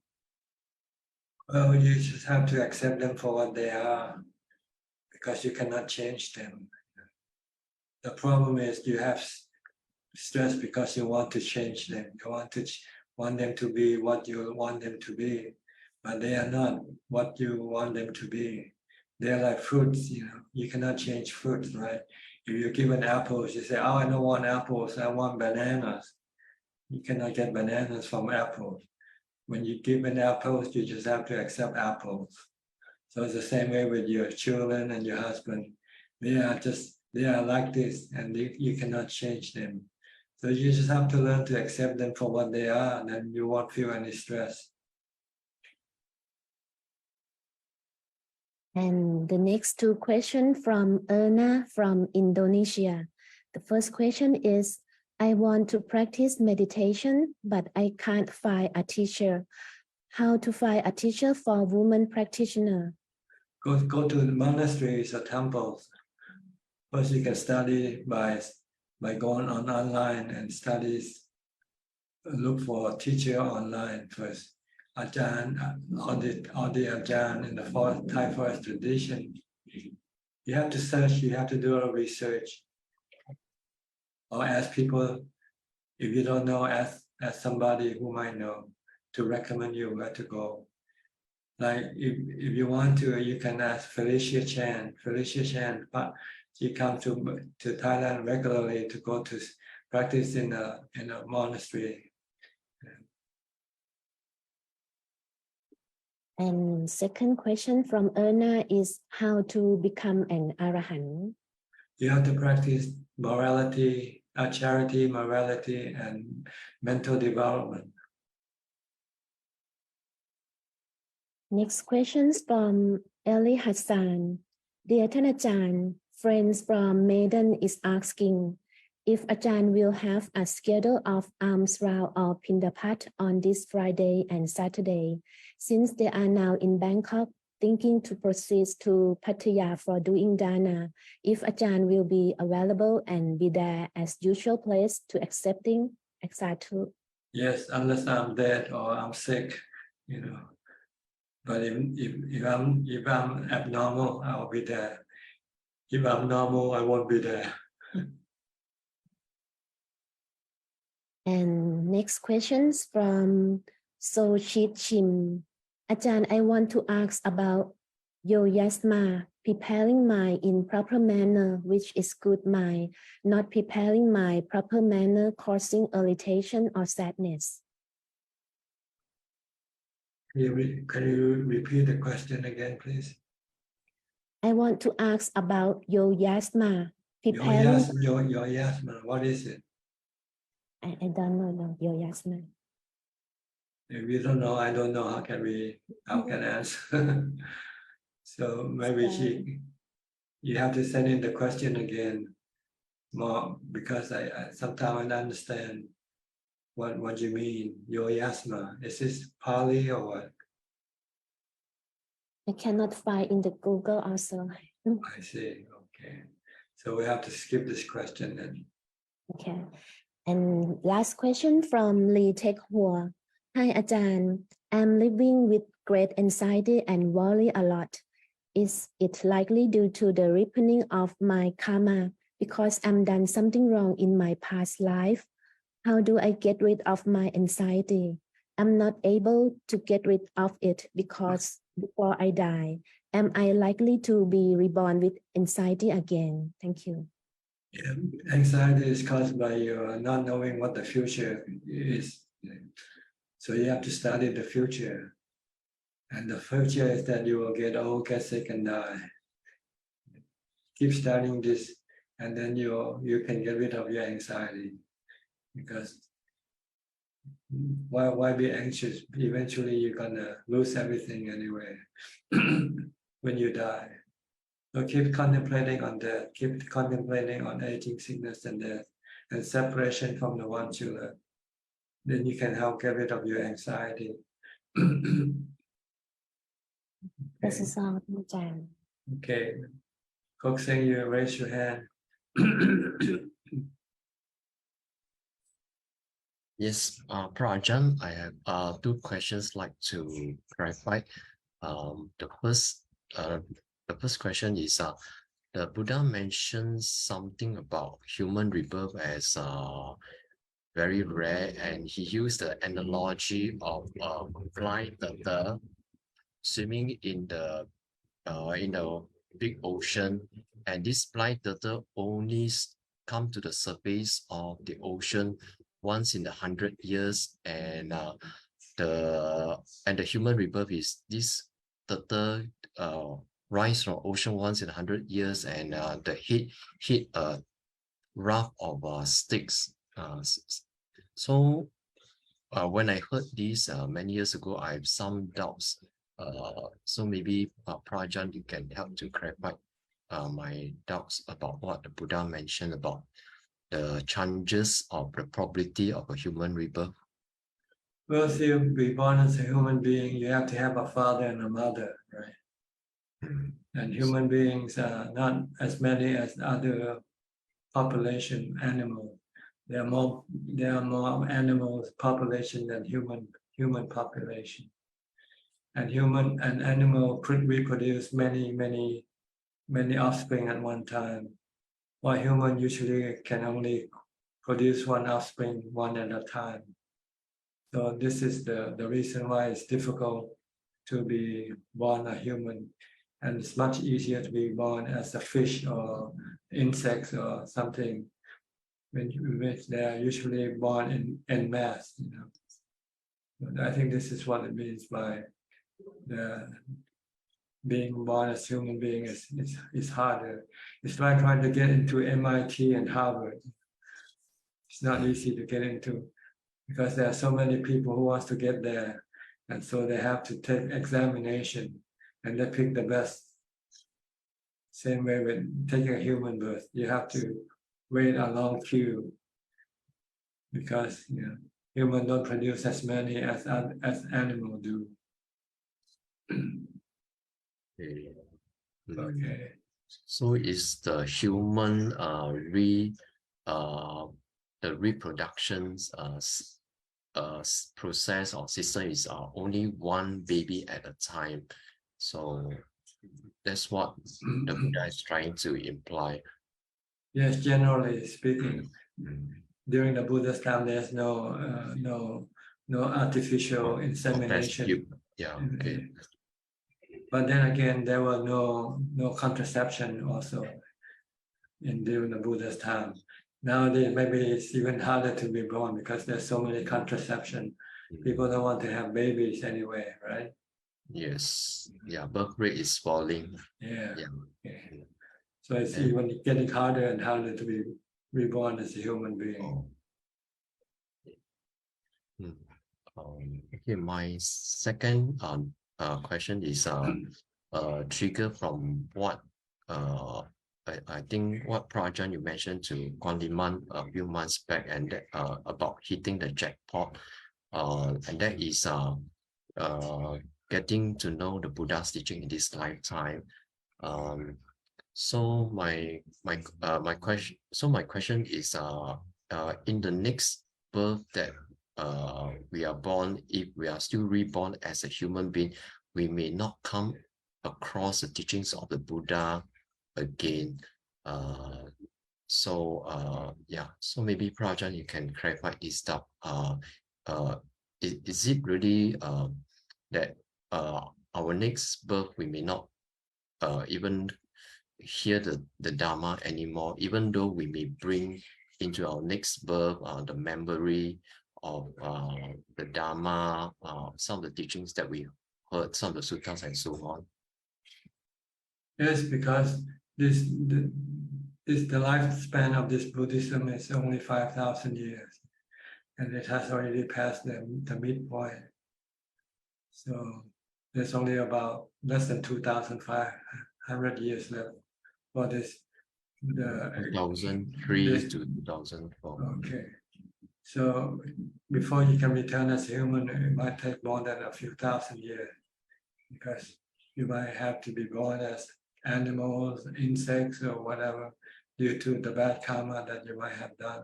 Speaker 1: Well, you just have to accept them for what they are, because you cannot change them. The problem is you have stress because you want to change them. You want them to be what you want them to be, but they are not what you want them to be. They're like fruits, you cannot change fruits, right? If you're given apples, you say, oh, I don't want apples, I want bananas. You cannot get bananas from apples. When you give an apples, you just have to accept apples. So it's the same way with your children and your husband. They are like this, and you cannot change them. So you just have to learn to accept them for what they are, and then you won't feel any stress.
Speaker 5: And the next two questions from Erna from Indonesia. The first question is, I want to practice meditation, but I can't find a teacher. How to find a teacher for women practitioner?
Speaker 1: Go to the monasteries or temples. First, you can study by going online and studies. Look for a teacher online first. Ajahn, or the Ajahn in the Thai forest tradition. You have to search, you have to do a research. Or ask people, if you don't know, ask somebody who might know to recommend you where to go. Like if you want to, you can ask Felicia Chan. Felicia Chan, she comes to Thailand regularly to go to practice in a monastery.
Speaker 5: And second question from Erna is how to become an Arahant.
Speaker 1: You have to practice morality, charity, morality, and mental development.
Speaker 5: Next questions from Eli Hassan. Dear Ajahn, friends from Maiden is asking if Ajahn will have a schedule of alms round or Pindapat on this Friday and Saturday, since they are now in Bangkok thinking to proceed to Pattaya for doing dana, if Ajahn will be available and be there as usual place to accepting, etc.
Speaker 1: Yes, unless I'm dead or I'm sick, But if I'm abnormal, I'll be there. If I'm normal, I won't be there.
Speaker 5: And next questions from Suchart. Ajahn, I want to ask about Yoyasma, preparing mind in proper manner, which is good mind, not preparing mind proper manner, causing irritation or sadness.
Speaker 1: Can you repeat the question again, please?
Speaker 5: I want to ask about Yoyasma, preparing.
Speaker 1: Yoyasma, what is it?
Speaker 5: I don't know Yoyasma.
Speaker 1: If you don't know, I don't know how can answer. So maybe you have to send in the question again more, because I sometimes I don't understand what you mean. Yoyasma, is this Pali or what?
Speaker 5: I cannot find in the Google also.
Speaker 1: I see. Okay, so we have to skip this question then.
Speaker 5: Okay. And last question from Lee Tek Hua. Hi Ajahn, I'm living with great anxiety and worry a lot. Is it likely due to the ripening of my karma because I'm done something wrong in my past life? How do I get rid of my anxiety? I'm not able to get rid of it because before I die, am I likely to be reborn with anxiety again? Thank you.
Speaker 1: Yeah, anxiety is caused by your not knowing what the future is. So you have to study the future. And the future is that you will get old, get sick, and die. Keep studying this, and then you can get rid of your anxiety. Because why be anxious? Eventually, you're gonna lose everything anyway when you die. So keep contemplating on that. Keep contemplating on aging, sickness, and death, and separation from the ones you love. Then you can help get rid of your anxiety.
Speaker 5: This is all, Ajahn.
Speaker 1: Okay. Kokseng, you raise your hand.
Speaker 13: Yes, Prajan, I have two questions like to clarify. The first question is the Buddha mentions something about human rebirth as very rare, and he used the analogy of blind turtle swimming in the big ocean, and this blind turtle only come to the surface of the ocean once in 100 years, and the human rebirth is this turtle rise from ocean once in 100 years, and the hit a raft of sticks. So when I heard this many years ago, I have some doubts. So maybe Prajan, you can help to clarify my doubts about what the Buddha mentioned about the chances of the probability of a human rebirth.
Speaker 1: Well, if you be born as a human being, you have to have a father and a mother, right? And human beings are not as many as other population animals. There are more animals population than human population. And human and animal could reproduce many offspring at one time, while human usually can only produce one offspring one at a time. So this is the reason why it's difficult to be born a human, and it's much easier to be born as a fish or insects or something, which they are usually born in mass. But I think this is what it means by the being born as human being is harder. It's like trying to get into MIT and Harvard. It's not easy to get into, because there are so many people who wants to get there, and so they have to take examination and they pick the best. Same way with taking a human birth, you have to wait a long queue, because humans don't produce as many as animals do. Okay.
Speaker 13: So is the human the reproduction process or system is only one baby at a time. So that's what the Buddha is trying to imply.
Speaker 1: Yes, generally speaking, during the Buddha's time, there's no artificial insemination.
Speaker 13: Yeah, okay.
Speaker 1: But then again, there was no contraception also during the Buddha's time. Nowadays, maybe it's even harder to be born because there's so many contraception. People don't want to have babies anyway, right?
Speaker 13: Yes. Yeah, birth rate is falling.
Speaker 1: Yeah.
Speaker 13: Yeah.
Speaker 1: So it's
Speaker 13: And-
Speaker 1: even getting harder and harder to be reborn as a human being.
Speaker 13: Okay, my second question is trigger from what I think what project you mentioned to Kwandiman a few months back, and that, about hitting the jackpot, and that is getting to know the Buddha's teaching in this lifetime. So my question is in the next birth that we are born, if we are still reborn as a human being, we may not come across the teachings of the Buddha again. So maybe Prajan, you can clarify this stuff. Is it really that our next birth we may not even hear the Dhamma anymore, even though we may bring into our next birth the memory of the Dhamma, some of the teachings that we heard, some of the suttas and so on?
Speaker 1: Yes, because the lifespan of this Buddhism is only 5,000 years, and it has already passed the midpoint. So there's only about less than 2,500 years left for this.
Speaker 13: 2003 to 2004.
Speaker 1: Okay. So before you can return as a human, it might take more than a few thousand years, because you might have to be born as animals, insects, or whatever, due to the bad karma that you might have done.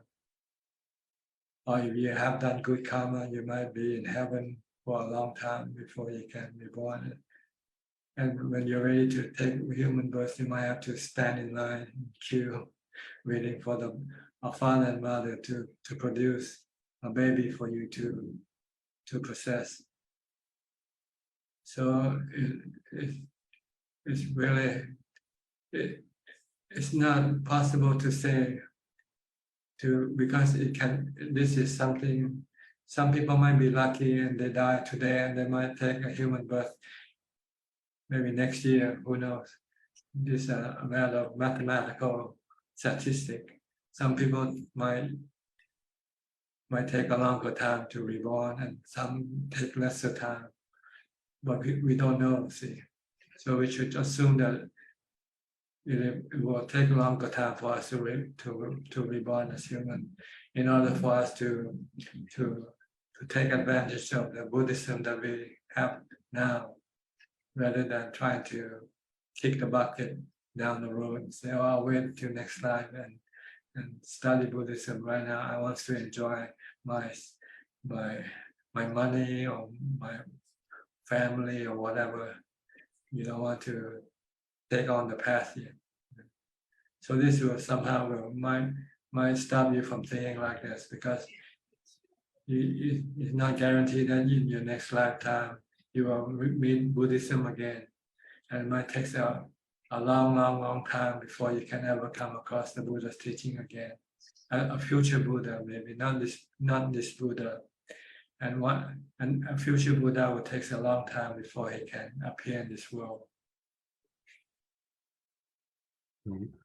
Speaker 1: Or if you have done good karma, you might be in heaven for a long time before you can be born. And when you're ready to take human birth, you might have to stand in line, queue, waiting for a father and mother to produce a baby for you to possess. So it's really, it's not possible to say because this is something, some people might be lucky and they die today and they might take a human birth maybe next year, who knows? This is a matter of mathematical statistic. Some people might take a longer time to reborn and some take lesser time, but we don't know, see. So we should assume that it will take a longer time for us to reborn as human, in order for us to take advantage of the Buddhism that we have now, rather than trying to kick the bucket down the road and say, oh, I'll wait till next life and study Buddhism right now. I want to enjoy my money or my family or whatever. You don't want to take on the path yet. So this will somehow might stop you from thinking like this, because it's not guaranteed that in your next lifetime you will meet Buddhism again, and it might take a long time before you can ever come across the Buddha's teaching again. A future Buddha, maybe not this Buddha, and a future Buddha will take a long time before he can appear in this world.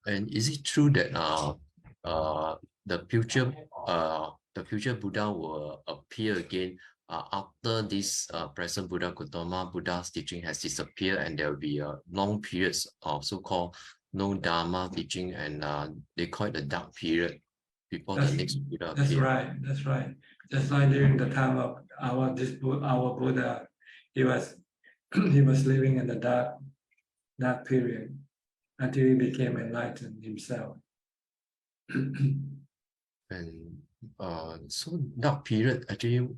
Speaker 13: And is it true that the future Buddha will appear again after this present Buddha Gautama Buddha's teaching has disappeared, and there will be long periods of so-called no Dhamma teaching, and they call it the dark period before the next Buddha
Speaker 1: That's
Speaker 13: appears?
Speaker 1: right. That's right. Just like during the time of our Buddha, he was living in the dark period until he became enlightened himself.
Speaker 13: And so dark period actually,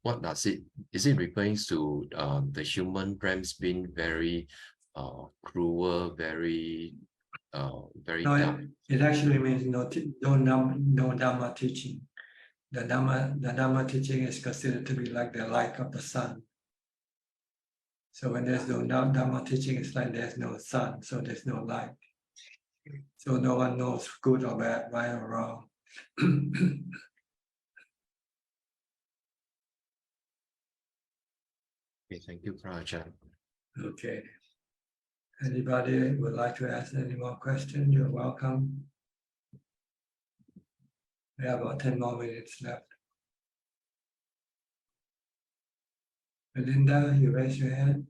Speaker 13: what does it? Is it referring to the human realms being very cruel, very
Speaker 1: No,
Speaker 13: dark?
Speaker 1: it actually means no Dhamma teaching. The Dhamma teaching is considered to be like the light of the sun. So when there's no Dhamma teaching, it's like there's no sun, so there's no light. So no one knows good or bad, right or wrong.
Speaker 13: Okay, thank you, Ajahn.
Speaker 1: Okay. Anybody would like to ask any more questions? You're welcome. We have about 10 more minutes left. Melinda, you raise your hand.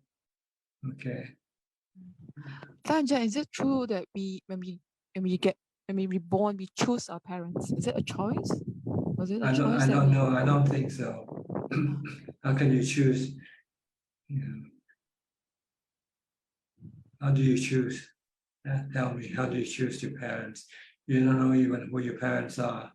Speaker 1: Okay.
Speaker 16: Ajahn, is it true that when we reborn, we choose our parents? Is it a choice? Was it a choice?
Speaker 1: I don't know. I don't think so. How can you choose? How do you choose? Tell me, how do you choose your parents? You don't know even who your parents are.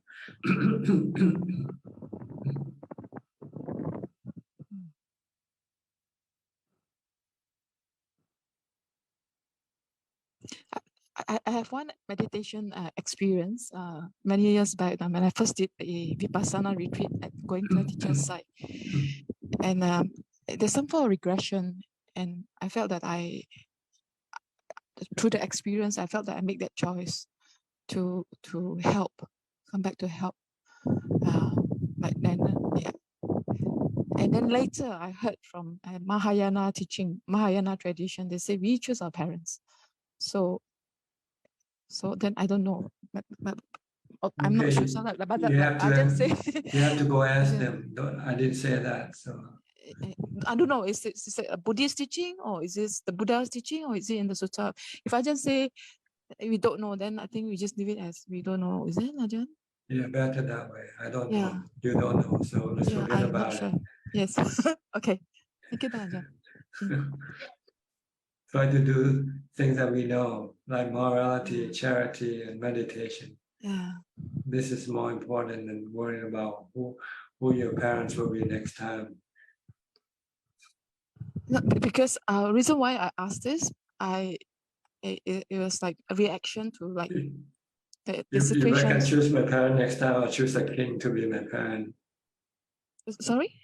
Speaker 16: I have one meditation experience many years back when I first did a Vipassana retreat at going to a teacher's site. And there's some form of regression. And I felt that through the experience, I felt that I make that choice to help, come back to help. Like then, yeah. And then later I heard from Mahayana teaching, Mahayana tradition, they say we choose our parents. So then I don't know, but I'm not sure. So but I just say
Speaker 1: you have to go ask them. I didn't say that. So
Speaker 16: I don't know. Is it a Buddhist teaching, or is this the Buddha's teaching, or is it in the Suchart? If I just say we don't know, then I think we just leave it as we don't know. Is it, Ajahn?
Speaker 1: Yeah, better that way. I don't know. You don't know. So let's forget
Speaker 16: I'm
Speaker 1: about
Speaker 16: not
Speaker 1: it.
Speaker 16: sure. Yes. Okay. Thank you, Ajahn.
Speaker 1: Try to do things that we know, like morality, charity, and meditation.
Speaker 16: Yeah.
Speaker 1: This is more important than worrying about who your parents will be next time.
Speaker 16: No, because reason why I asked this, it was like a reaction to like the
Speaker 1: If I can
Speaker 16: situation.
Speaker 1: choose my parent next time, I'll choose a king to be my parent.
Speaker 16: Sorry?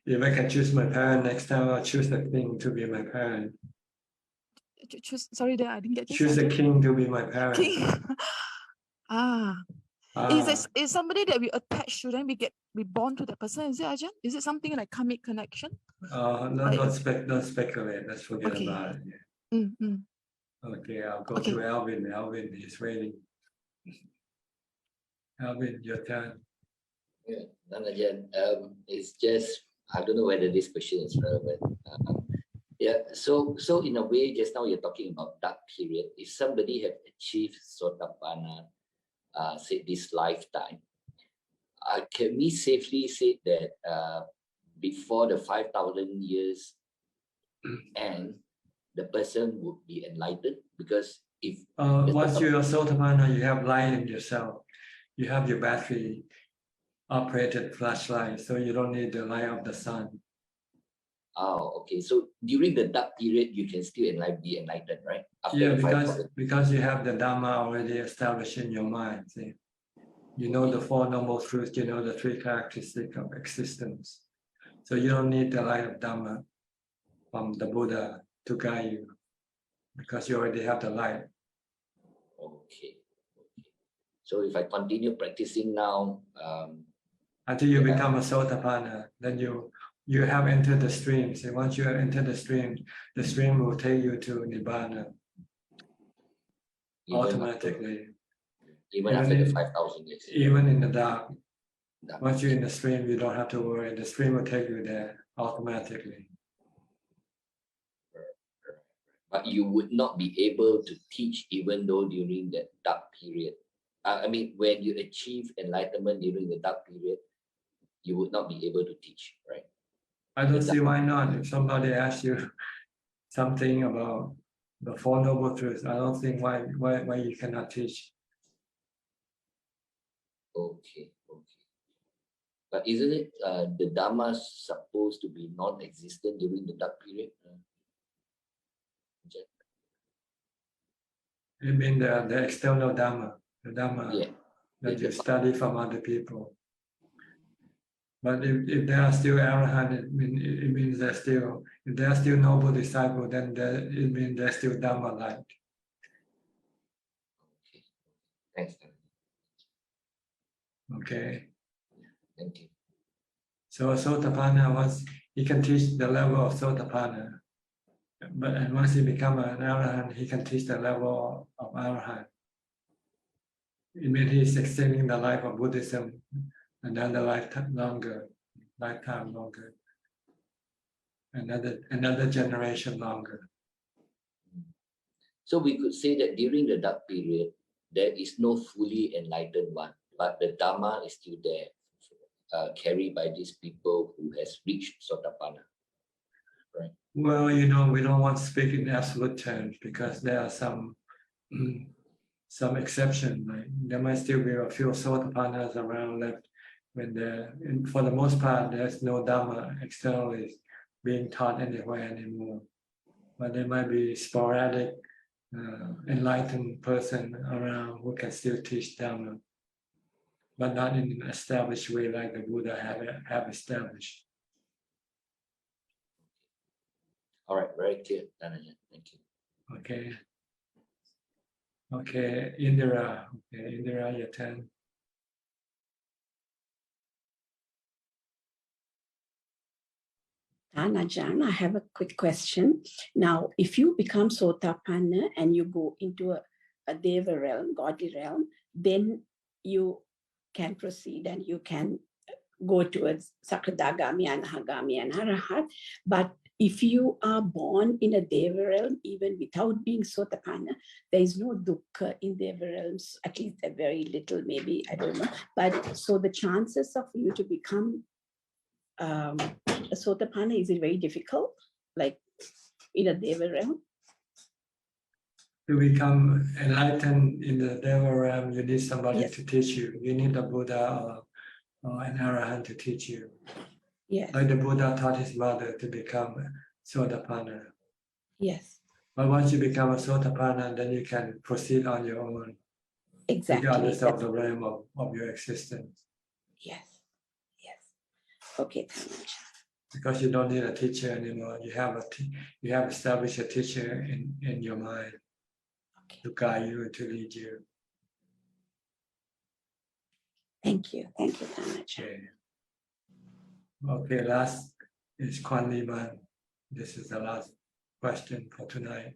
Speaker 1: If I can choose my parent next time, I'll choose a king to be my parent.
Speaker 16: Sorry, there I didn't get this.
Speaker 1: Choose a king to be my parent.
Speaker 16: King. Is somebody that we attach to, then we bond to that person? Is it, Ajahn? Is it something like karmic connection?
Speaker 1: Don't speculate. Let's forget about it. Okay, I'll go to Alvin. Alvin is waiting. Alvin, your turn.
Speaker 6: Yeah, Ajahn, it's just, I don't know whether this question is relevant. Yeah, so in a way, just now you're talking about that period. If somebody have achieved Sotapanna, say this lifetime, can we safely say that before the 5,000 years end, the person would be enlightened? Because if
Speaker 1: once you are Sotapanna, you have light in yourself. You have your battery operated flashlight, so you don't need the light of the sun.
Speaker 6: Oh, okay. So during the dark period, you can still be enlightened, right?
Speaker 1: After because you have the Dhamma already established in your mind. See? You know the Four Noble Truths, you know the three characteristics of existence. So you don't need the light of Dhamma from the Buddha to guide you, because you already have the light.
Speaker 6: Okay. So if I continue practicing now,
Speaker 1: until you become a Sotapanna, then you have entered the stream. So once you have entered the stream will take you to Nibbana automatically.
Speaker 6: Even after the 5,000 years.
Speaker 1: Even in the dark. Once you're in the stream, you don't have to worry. The stream will take you there automatically.
Speaker 6: But you would not be able to teach even though during that dark period. I mean, when you achieve enlightenment during the dark period, you would not be able to teach, right?
Speaker 1: I don't see why not. If somebody asks you something about the Four Noble Truths, I don't think why you cannot teach.
Speaker 6: Okay. But isn't it the Dhamma supposed to be non-existent during the dark period?
Speaker 1: You mean the external Dhamma, the Dhamma that you study from other people. But if they are still arahant, it means they're still, if they are still noble disciple, then it means they're still Dhamma light.
Speaker 6: Thanks.
Speaker 1: Okay.
Speaker 6: Thank you.
Speaker 1: So Sotapanna, once he can teach the level of Sotapanna, and once he become an arahant, he can teach the level of arahant. It means he's extending the life of Buddhism another lifetime longer, another generation longer.
Speaker 6: So we could say that during the dark period, there is no fully enlightened one, but the Dhamma is still there, carried by these people who has reached Sotapanna. Right.
Speaker 1: Well, we don't want to speak in absolute terms because there are some exception. Like there might still be a few Sotapannas around left when for the most part there's no Dhamma externally being taught anywhere anymore. But there might be sporadic enlightened person around who can still teach Dhamma, but not in an established way like the Buddha have established.
Speaker 6: All right, very clear, Dhanajan. Thank you.
Speaker 1: Okay. Okay, Indira. Okay, Indira, your turn.
Speaker 3: Ajahn, I have a quick question. Now, if you become Sotapanna and you go into a Deva realm, godly realm, then you can proceed and you can go towards Sakadagami, Anahagami, and Arahat. But if you are born in a Deva realm, even without being Sotapanna, there is no dukkha in Deva realms, at least a very little, maybe, I don't know. But so the chances of you to become a Sotapanna, is it very difficult, like in a Deva realm?
Speaker 1: To become enlightened in the Deva realm, you need somebody to teach you. You need a Buddha or an Arahant to teach you.
Speaker 3: Yes.
Speaker 1: Like the Buddha taught his mother to become Sotapanna.
Speaker 3: Yes.
Speaker 1: But once you become a Sotapanna, then you can proceed on your own.
Speaker 3: Exactly.
Speaker 1: Regardless of the realm of your existence.
Speaker 3: Yes. Yes. Okay.
Speaker 1: Because you don't need a teacher anymore. You have established a teacher in your mind to guide you and to lead you.
Speaker 3: Thank you. Thank you, Dhanajan.
Speaker 1: Okay, last is Kwan Liman. This is the last question for tonight.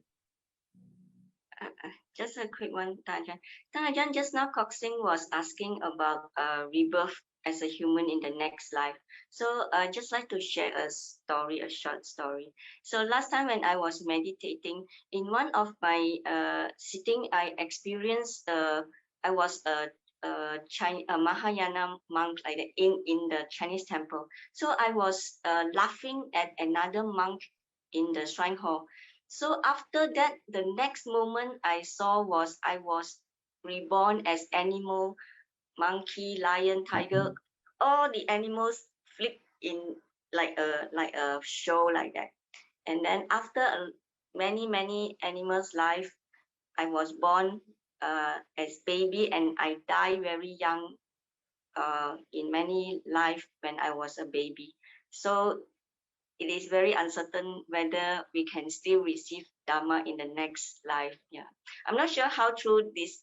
Speaker 7: Just a quick one, Tajan. Tajan, just now Coxing was asking about rebirth as a human in the next life. So I just like to share a short story. So last time when I was meditating, in one of my sitting, I experienced I was a Mahayana monk like that in the Chinese temple. So I was laughing at another monk in the shrine hall. So after that, the next moment I saw was I was reborn as animal, monkey, lion, tiger, all the animals flip in like a show like that. And then after many animals' life, I was born as baby and I die very young in many life when I was a baby. So it is very uncertain whether we can still receive Dhamma in the next life. Yeah, I'm not sure how true this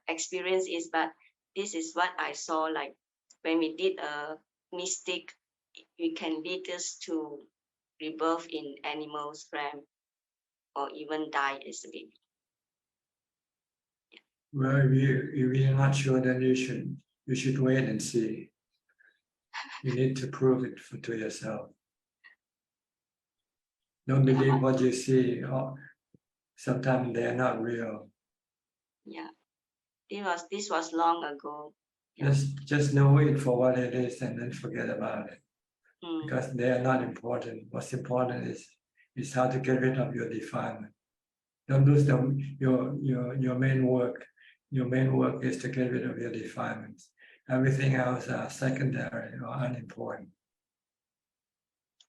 Speaker 7: experience is, but this is what I saw. Like when we did a mystic, we can lead us to rebirth in animals' realm, or even die as a baby.
Speaker 1: Well, if you're not sure, then you should wait and see. You need to prove it to yourself. Don't believe what you see. Sometimes they're not real.
Speaker 7: Yeah, this was long ago. Yeah.
Speaker 1: Just know it for what it is and then forget about it. Because they are not important. What's important is how to get rid of your defilement. Don't lose your main work. Your main work is to get rid of your defilements. Everything else are secondary or unimportant.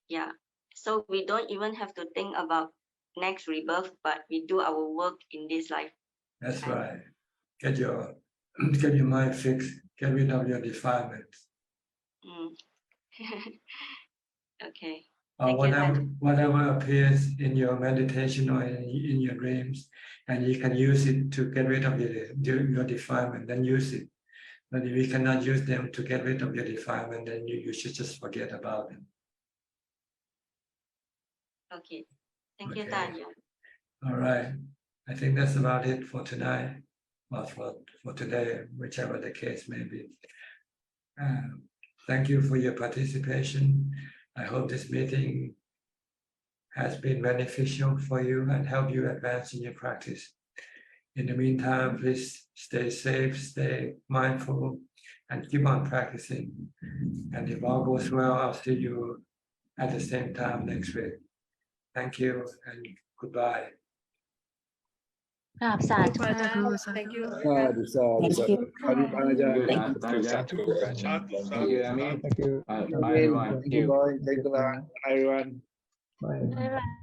Speaker 7: Yeah. So we don't even have to think about next rebirth, but we do our work in this life.
Speaker 1: That's right. Get your mind fixed. Get rid of your defilements.
Speaker 7: Okay.
Speaker 1: Or
Speaker 7: Thank you,
Speaker 1: whatever appears in your meditation or in your dreams, and you can use it to get rid of your defilement, then use it. But if you cannot use them to get rid of your defilement, then you should just forget about them.
Speaker 7: Okay. Thank you,
Speaker 1: Okay.
Speaker 7: Ajahn.
Speaker 1: All right. I think that's about it for tonight, or for today, whichever the case may be. Thank you for your participation. I hope this meeting has been beneficial for you and help you advance in your practice. In the meantime, please stay safe, stay mindful, and keep on practicing. And if all goes well, I'll see you at the same time next week. Thank you and goodbye.
Speaker 8: กราบสาธุ
Speaker 2: Thank you.
Speaker 21: Thank you.
Speaker 12: Thank you,
Speaker 21: Ami.
Speaker 9: Thank you.
Speaker 21: Bye, everyone.
Speaker 9: Thank you, boy. Thank you, everyone.
Speaker 21: Everyone.
Speaker 9: Bye.
Speaker 8: Bye bye.